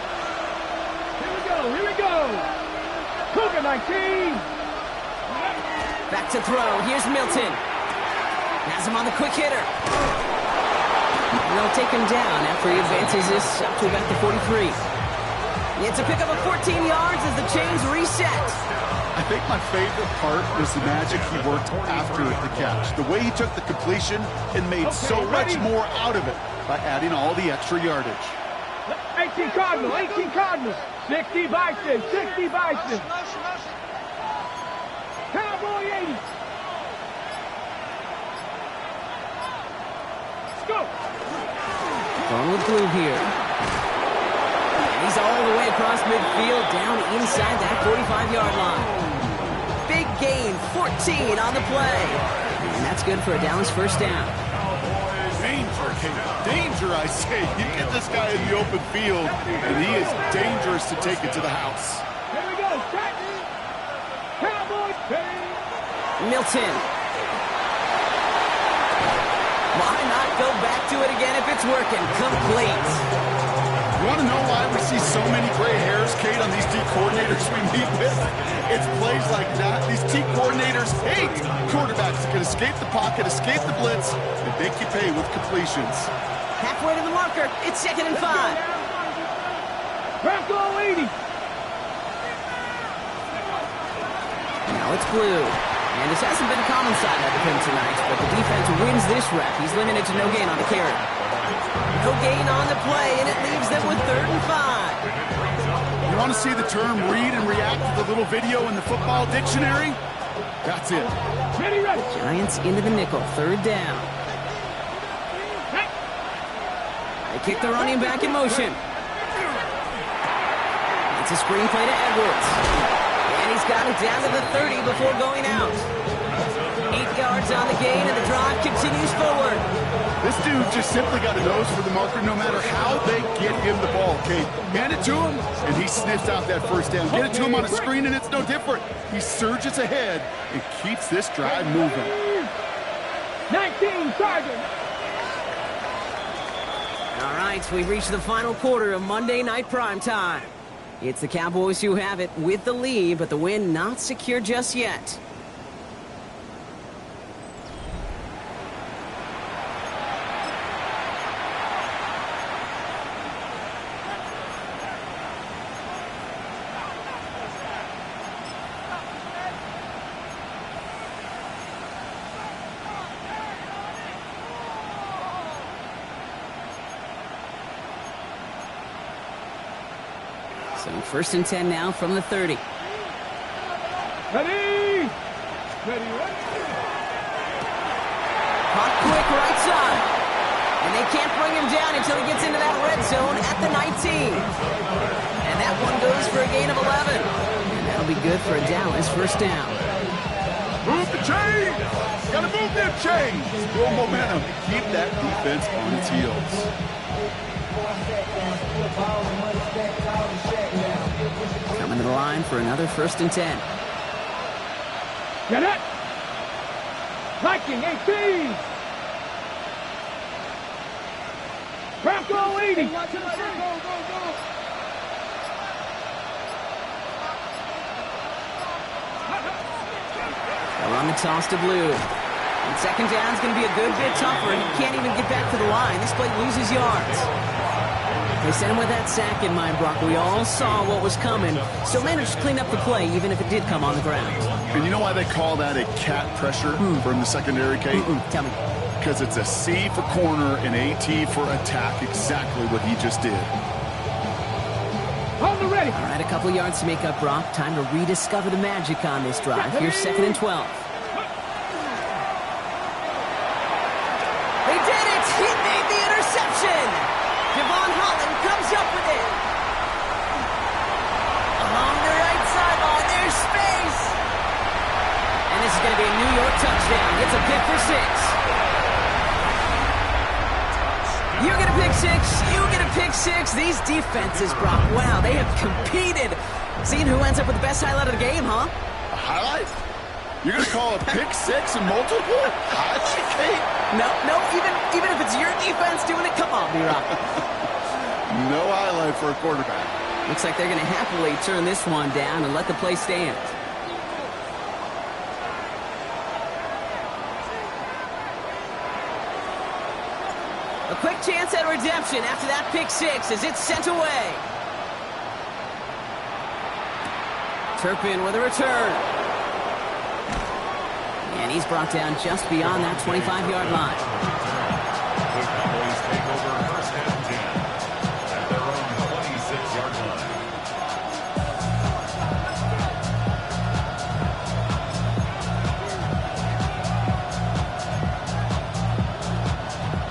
Here we go. Cougar 19. Back to throw. Here's Milton. Has him on the quick hitter. They'll take him down after he advances this up to about the 43. It's a pickup of 14 yards as the chains reset. I think my favorite part was the magic he worked after the catch. The way he took the completion and made so much more out of it by adding all the extra yardage. 18 Cardinals, 18 Cardinals. 60 Bison, 60 Bison. Cowboy 80. Let's go. Going with blue here. And he's all the way across midfield, down inside that 45-yard line. Big gain, 14 on the play. And that's good for a Dallas first down. Danger, Kate. Danger, I say. You get this guy in the open field, and he is dangerous to take it to the house. Here we go. Cowboy. Milton. Why not go back to it again if it's working? Complete. You want to know why we see so many gray hairs, Kate, on these D coordinators we meet with? It's plays like that. These D coordinators hate quarterbacks that can escape the pocket, escape the blitz, and make you pay with completions. Halfway to the marker. It's second and 5. Bronco 80. Now it's blue. And this hasn't been a common side of him tonight, but the defense wins this rep. He's limited to no gain on the carry. No gain on the play, and it leaves them with third and 5. You want to see the term read and react to the little video in the football dictionary? That's it. Ready. Giants into the nickel, third down. They kick the running back in motion. It's a screen play to Edwards. And he's got it down to the 30 before going out. 8 yards on the gain, and the drive continues forward. This dude just simply got a nose for the marker no matter how they get him the ball, Kate. Hand it to him, and he sniffs out that first down. Get it to him on a screen, and it's no different. He surges ahead and keeps this drive moving. 19 Chargers. All right, so we've reached the final quarter of Monday Night Primetime. It's the Cowboys who have it with the lead, but the win not secure just yet. So first and 10 now from the 30. Ready. Hot quick right side. And they can't bring him down until he gets into that red zone at the 19. And that one goes for a gain of 11. And that'll be good for a Dallas first down. Move the chains! Gotta move them chains! Build momentum. Keep that defense on its heels. Coming to the line for another first and 10. Get it. Viking 18. Bronco 80. They'll run the toss to blue. And second down's going to be a good bit tougher. He can't even get back to the line. This play loses yards. They sent him with that sack in mind, Brock. We all saw what was coming. Still managed to clean up the play, even if it did come on the ground. And you know why they call that a cat pressure from the secondary, Kate? Tell me. Because it's a C for corner and AT for attack. Exactly what he just did. Hold it ready. All right, a couple yards to make up, Brock. Time to rediscover the magic on this drive. Here's 2nd and 12. They did it! He made the interception! Devon Holland comes up with it. Along the right sideline, there's space. And this is going to be a New York touchdown. It's a pick for 6. You get a pick 6. You get a pick 6. These defenses, Brock, wow, they have competed. Seeing who ends up with the best highlight of the game, huh? A highlight? You're going to call a pick 6 and multiple? Highlight, Kate? No, even if it's your defense doing it, come on, B-Rock. No highlight for a quarterback. Looks like they're going to happily turn this one down and let the play stand. A quick chance at redemption after that pick 6 as it's sent away. Turpin with a return. And he's brought down just beyond that 25-yard line. The Cowboys take over 1st and 10 at their own 26-yard line.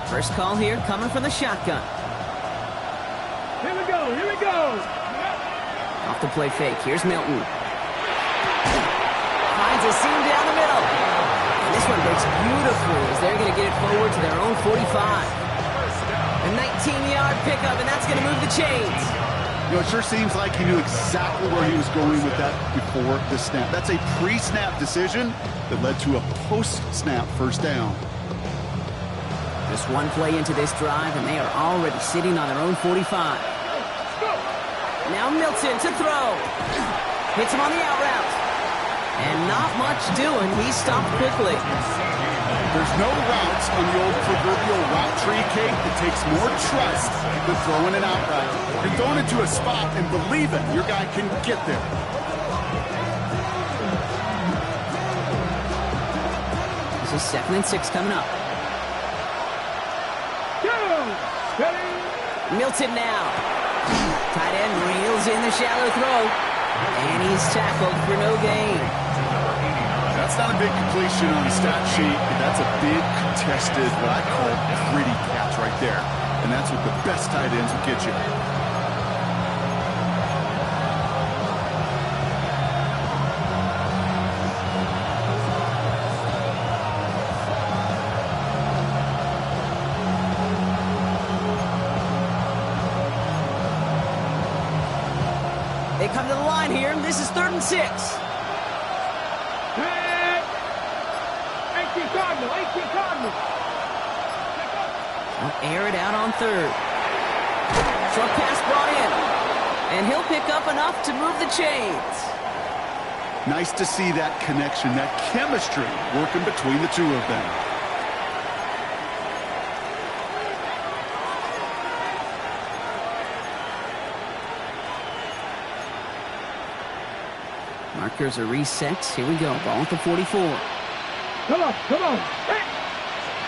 First call here coming from the shotgun. Here we go. Here we go. Off the play fake. Here's Milton. Finds a seam down the middle. And this one breaks beautifully as they're going to get it forward to their own 45. A 19-yard pickup, and that's going to move the chains. You know, it sure seems like he knew exactly where he was going with that before the snap. That's a pre-snap decision that led to a post-snap first down. Just one play into this drive, and they are already sitting on their own 45. Now Milton to throw. Hits him on the out route. And not much doing. He stopped quickly. There's no routes on the old proverbial route tree, Kate, that takes more trust than throwing an out route. You're throwing it to a spot and believing your guy can get there. This is 2nd and 6 coming up. Milton now. Tight end reels in the shallow throw. And he's tackled for no gain. That's not a big completion on the stat sheet, but that's a big contested, what I call gritty catch right there. And that's what the best tight ends will get you. They come to the line here. This is 3rd and 6. 18 Cardinal. They'll air it out on 3rd. Short pass brought in. And he'll pick up enough to move the chains. Nice to see that connection, that chemistry working between the two of them. Markers are reset. Here we go. Ball at the 44. Come on. Hey.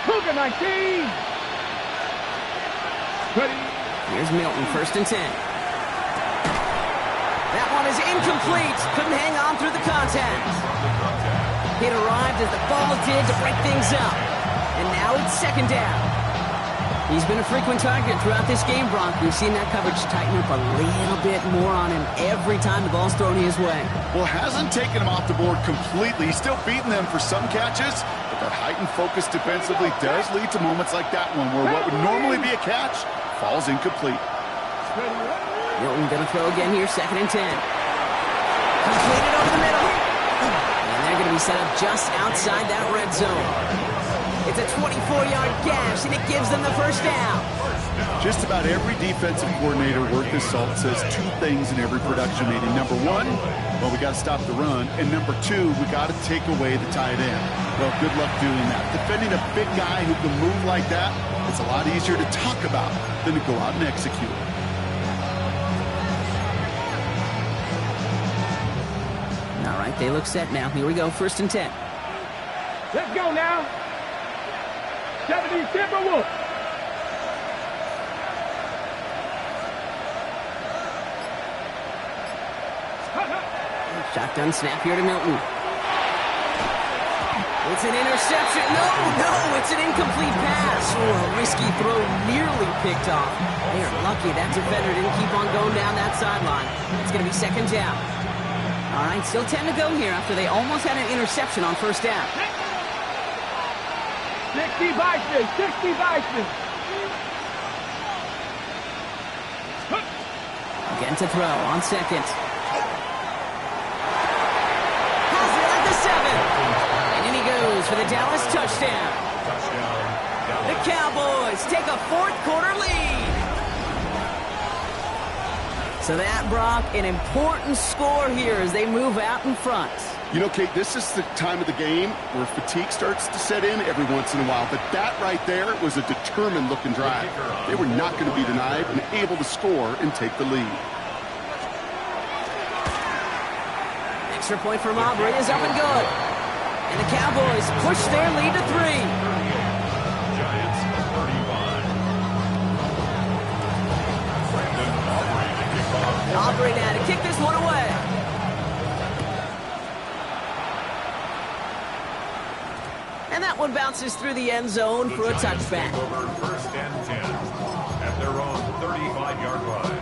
Cougar 19. Ready. Here's Milton, 1st and 10. That one is incomplete. Couldn't hang on through the contact. It arrived as the ball did to break things up. And now it's 2nd down. He's been a frequent target throughout this game, Brock. We've seen that coverage tighten up a little bit more on him every time the ball's thrown his way. Well, hasn't taken him off the board completely. He's still beating them for some catches, but that heightened focus defensively does lead to moments like that one where what would normally be a catch falls incomplete. Milton going to throw again here, 2nd and 10. Completed over the middle. And they're going to be set up just outside that red zone. It's a 24-yard gash, and it gives them the first down. Just about every defensive coordinator worth his salt says two things in every production meeting. Number one, well, we got to stop the run. And number two, we got to take away the tight end. Well, good luck doing that. Defending a big guy who can move like that, it's a lot easier to talk about than to go out and execute. All right, they look set now. Here we go, 1st and 10. Let's go now. 70 Timberwolves. Shotgun snap here to Milton. It's an interception. No, it's an incomplete pass. Oh, a risky throw nearly picked off. They are lucky that defender didn't keep on going down that sideline. It's going to be 2nd down. All right, still 10 to go here after they almost had an interception on 1st down. 60 Bison, 60 Bison. Again to throw on 2nd. Has it at the 7. And in he goes for the Dallas touchdown. The Cowboys take a 4th quarter lead. So that, Brock, an important score here as they move out in front. You know, Kate, this is the time of the game where fatigue starts to set in every once in a while. But that right there was a determined-looking drive. They were not going to be denied and able to score and take the lead. Extra point from Aubrey is up and good. And the Cowboys push their lead to 3. Giants 35. Aubrey now to kick this one away. And that one bounces through the end zone for a touchback. Over 1st and 10 at their own 35-yard line.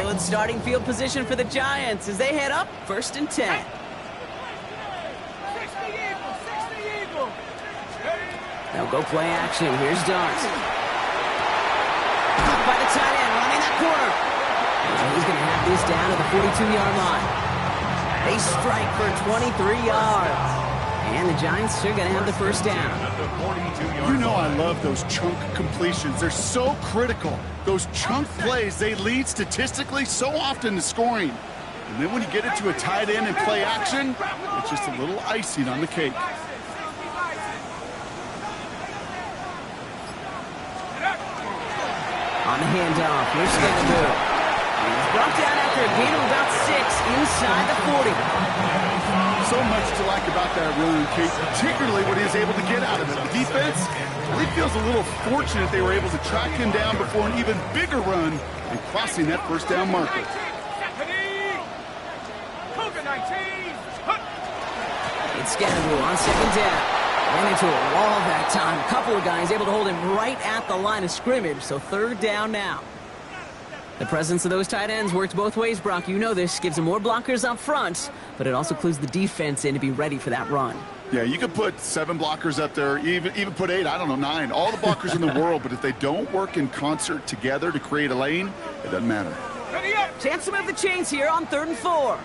Good starting field position for the Giants as they head up 1st and 10. 60 Eagles. They'll go play action. Here's Dart. Caught by the tight end running that corner. And he's going to have this down to the 42-yard line. They strike for 23 yards. And the Giants are going to have the 1st down. You know I love those chunk completions. They're so critical. Those chunk plays, they lead statistically so often to scoring. And then when you get into a tight end and play action, it's just a little icing on the cake. On the handoff, here's Scandaboo. He's brought down after a gain of about 6 inside the 40. So much to like about that run, Kate, particularly what he was able to get out of it. The defense, I think, feels a little fortunate they were able to track him down before an even bigger run and crossing that 1st down marker. It's Scandaboo on 2nd down. Ran into a wall that time. A couple of guys able to hold him right at the line of scrimmage, so 3rd down now. The presence of those tight ends works both ways, Brock. You know this. Gives them more blockers up front, but it also clues the defense in to be ready for that run. Yeah, you could put 7 blockers up there, even put 8, I don't know, 9. All the blockers in the world, but if they don't work in concert together to create a lane, it doesn't matter. Chance to move the chains here on 3rd and 4.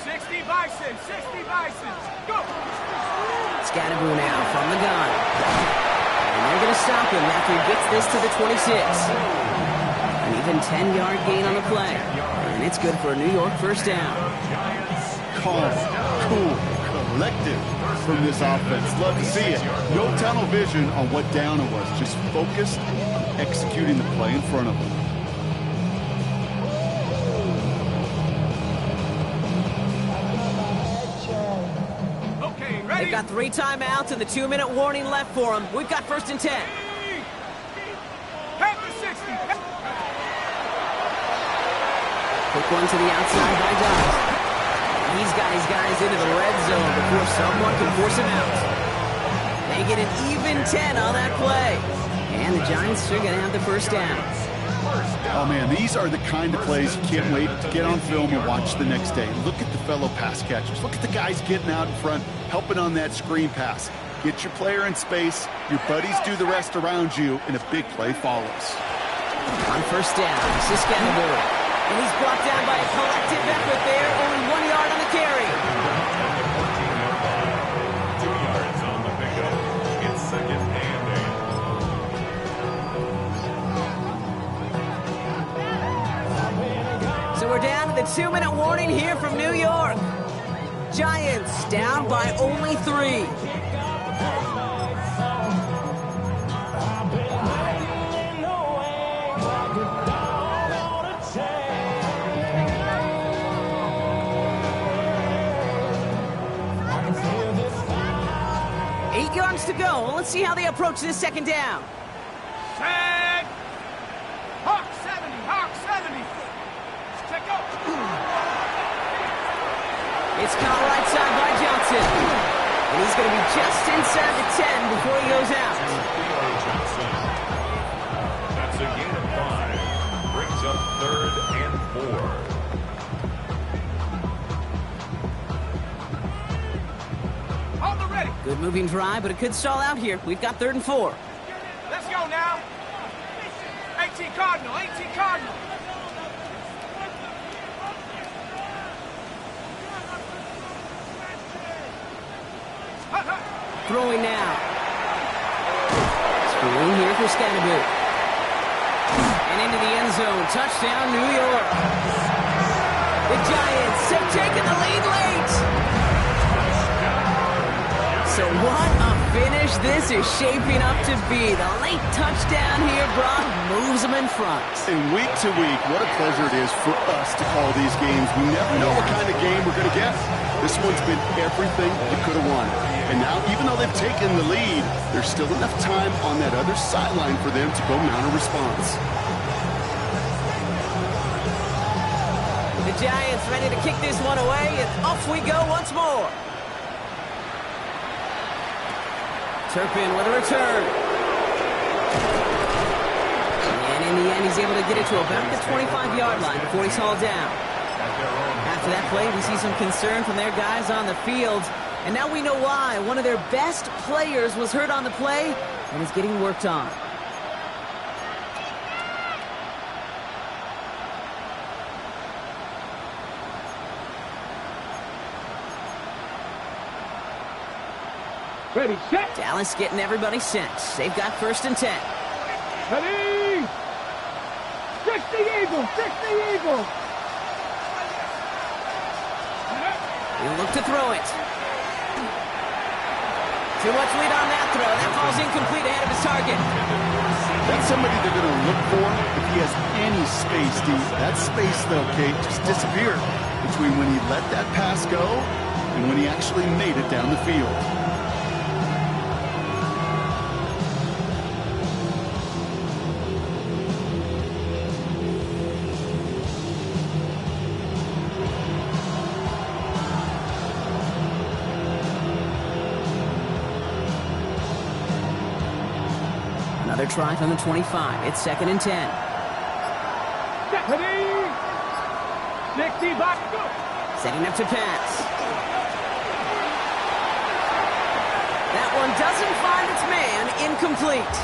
60 Bison, 60 Bison. Go! Scandaboo now from the gun. And they're going to stop him after he gets this to the 26. An even 10-yard gain on the play. And it's good for a New York 1st down. Calm, cool, collective from this offense. Love to see it. No tunnel vision on what down it was. Just focused on executing the play in front of them. They've got 3 timeouts and the 2-minute warning left for them. We've got 1st and 10. Quick one to the outside by Dodd. He's got his guys into the red zone before someone can force him out. They get an even 10 on that play. And the Giants are going to have the 1st down. Oh, man, these are the kind of plays you can't wait to get on film and watch the next day. Look at the fellow pass catchers. Look at the guys getting out in front, helping on that screen pass. Get your player in space, your buddies do the rest around you, and a big play follows. On first down, this is Scannable. And he's brought down by a collective effort there. Only 1 yard on the carry. At the 14-yard line. 2 yards on the pickup. It's second and 8. So we're down to the 2-minute warning here from New York. Giants down by only 3. To go. Let's see how they approach this second down. Set. Hawk 70. Hawk 70. Check out. It's caught right side by Johnson. And he's going to be just inside the 10 before he goes out. That's a gain of 5. Brings up 3rd and 4. Good moving drive, but it could stall out here. We've got 3rd and 4. Let's go now. 18 Cardinal. 18 Cardinal. Throwing now. Screen here for Scannable. And into the end zone. Touchdown, New York. The Giants have taken the lead late. So what a finish this is shaping up to be. The late touchdown here, Brock, moves them in front. And week to week, what a pleasure it is for us to call these games. We never know what kind of game we're going to get. This one's been everything we could have won. And now, even though they've taken the lead, there's still enough time on that other sideline for them to go mount a response. The Giants ready to kick this one away, and off we go once more. Turpin with a return. And in the end, he's able to get it to about the 25-yard line before he's hauled down. After that play, we see some concern from their guys on the field. And now we know why. One of their best players was hurt on the play and is getting worked on. Ready, set. Dallas getting everybody set. They've got 1st and 10. Ready. 60 Eagles. 60 Eagles. He'll look to throw it. Too much lead on that throw. That falls incomplete ahead of his target. That's somebody they're going to look for if he has any space, D. That space, though, Kate, just disappeared between when he let that pass go and when he actually made it down the field. Another try from the 25. It's 2nd and 10. Ready. 60 back. Go. Setting up to pass. That one doesn't find its man. Incomplete.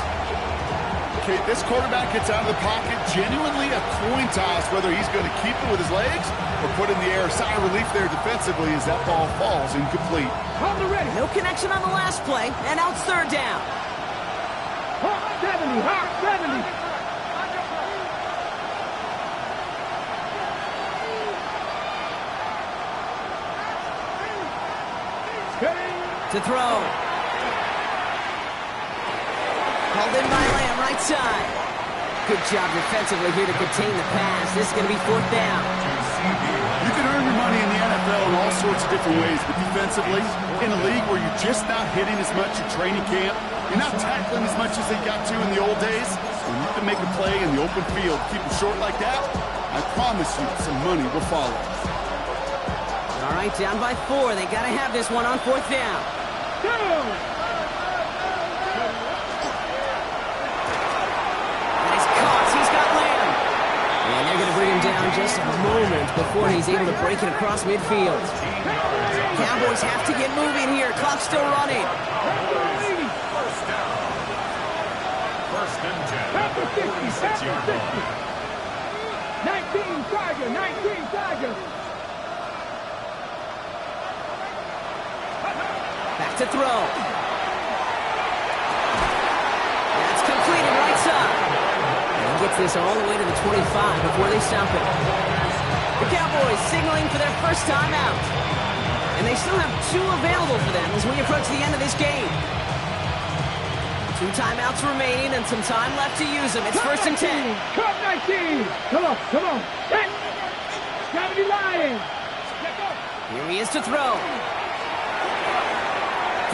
Okay, this quarterback gets out of the pocket. Genuinely a coin toss whether he's going to keep it with his legs or put in the air. Sigh of relief there defensively as that ball falls incomplete. Hold the ready. No connection on the last play, and out 3rd down. Hawk 70. Hawk 70. To throw. Called in by Lamb, right side. Good job defensively here to contain the pass. This is going to be 4th down. You can earn your money in the NFL in all sorts of different ways, but defensively, in a league where you're just not hitting as much at training camp, you're not tackling as much as they got to in the old days, when you can make a play in the open field, keep it short like that, I promise you some money will follow. All right, down by 4. They got to have this one on 4th down. And he's caught. He's got Lamb. And they're going to bring him down just a moment before he's able to break it across midfield. Cowboys have to get moving here. Clock's still running. First and 10 at the 46-yard line. 19 Charger, 19 Charger. Back to throw. That's completed right side. And he gets this all the way to the 25 before they stop it. The Cowboys signaling for their first timeout. And they still have 2 available for them as we approach the end of this game. 2 timeouts remaining and some time left to use them. It's first and 10. Cut 19. Come on, come on. Set. 70 Lions. Here he is to throw.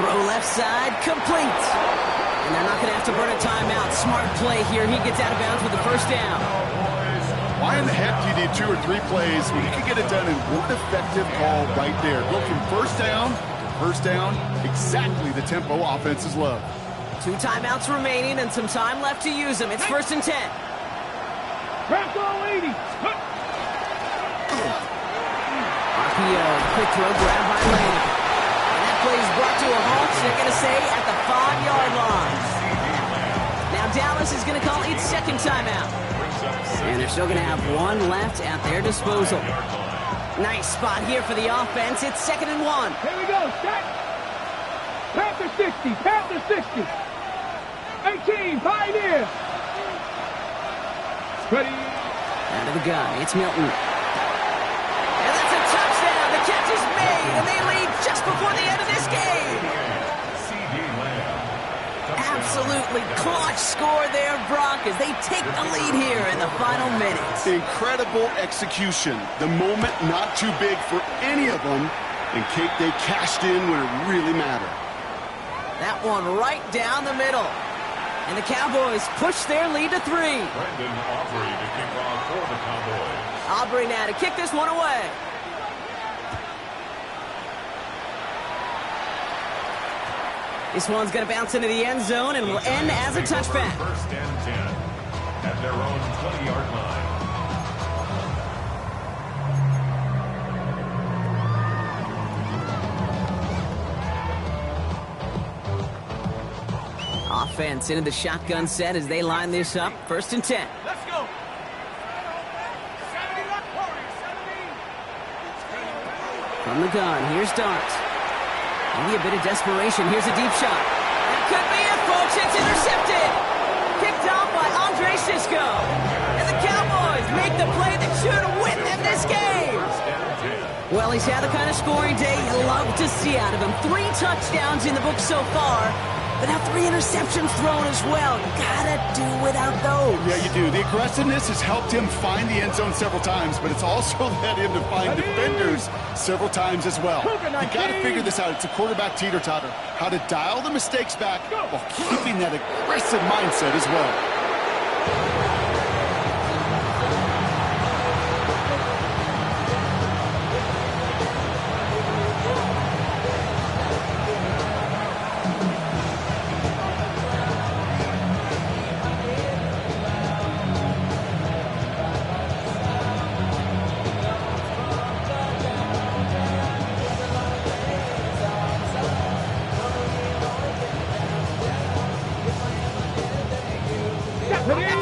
Throw left side, complete. And they're not going to have to burn a timeout. Smart play here. He gets out of bounds with the first down. Why in the heck do you need 2 or 3 plays when you can get it done in one effective call right there? Go from first down to first down, exactly the tempo offenses love. 2 timeouts remaining and some time left to use them. It's first and 10. Bronco 80. RPO, quick throw, grab by Lane. And that play is brought to a halt, they're going to say, at the 5-yard line. Now Dallas is going to call its second timeout. And they're still going to have 1 left at their disposal. Nice spot here for the offense. It's 2nd and 1. Here we go. Set. Panther 60. Panther 60. 18. Pioneer. Ready. Out of the gun. It's Milton. And that's a touchdown. The catch is made. And they lead just before the end of this game. Absolutely clutch score there, Brock, as they take the lead here in the final minutes. Incredible execution. The moment not too big for any of them. And Kate, they cashed in when it really mattered. That one right down the middle. And the Cowboys push their lead to 3. Brendan Aubrey to kick off for the Cowboys. Aubrey now to kick this one away. This one's going to bounce into the end zone and will end as a touchback. First and 10 at their own 20-yard line. Offense into the shotgun set as they line this up. First and 10. Let's go. From the gun, here's Dart. Maybe a bit of desperation. Here's a deep shot. That could be it, folks. It's intercepted. Picked off by Andre Sisco. And the Cowboys make the play that should win them this game. Well, he's had the kind of scoring day you love to see out of him. 3 touchdowns in the book so far. But now 3 interceptions thrown as well. You gotta do without those. Yeah, you do. The aggressiveness has helped him find the end zone several times, but it's also led him to find defenders several times as well. You gotta figure this out. It's a quarterback teeter-totter. How to dial the mistakes back while keeping that aggressive mindset as well.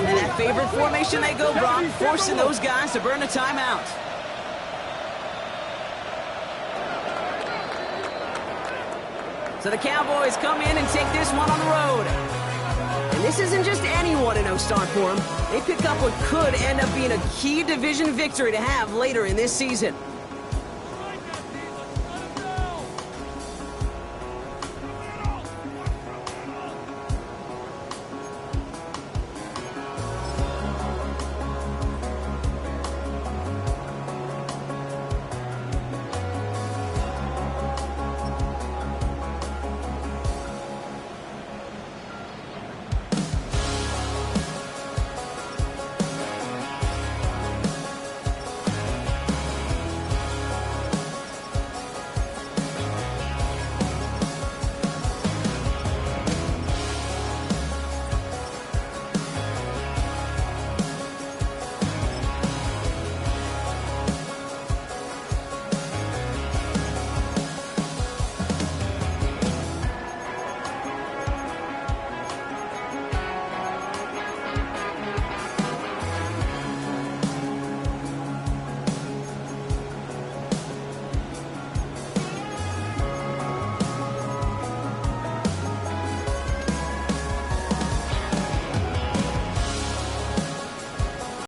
And that favorite formation they go, Brock, forcing those guys to burn a timeout. So the Cowboys come in and take this one on the road. And this isn't just any 1-0 start for them. They pick up what could end up being a key division victory to have later in this season.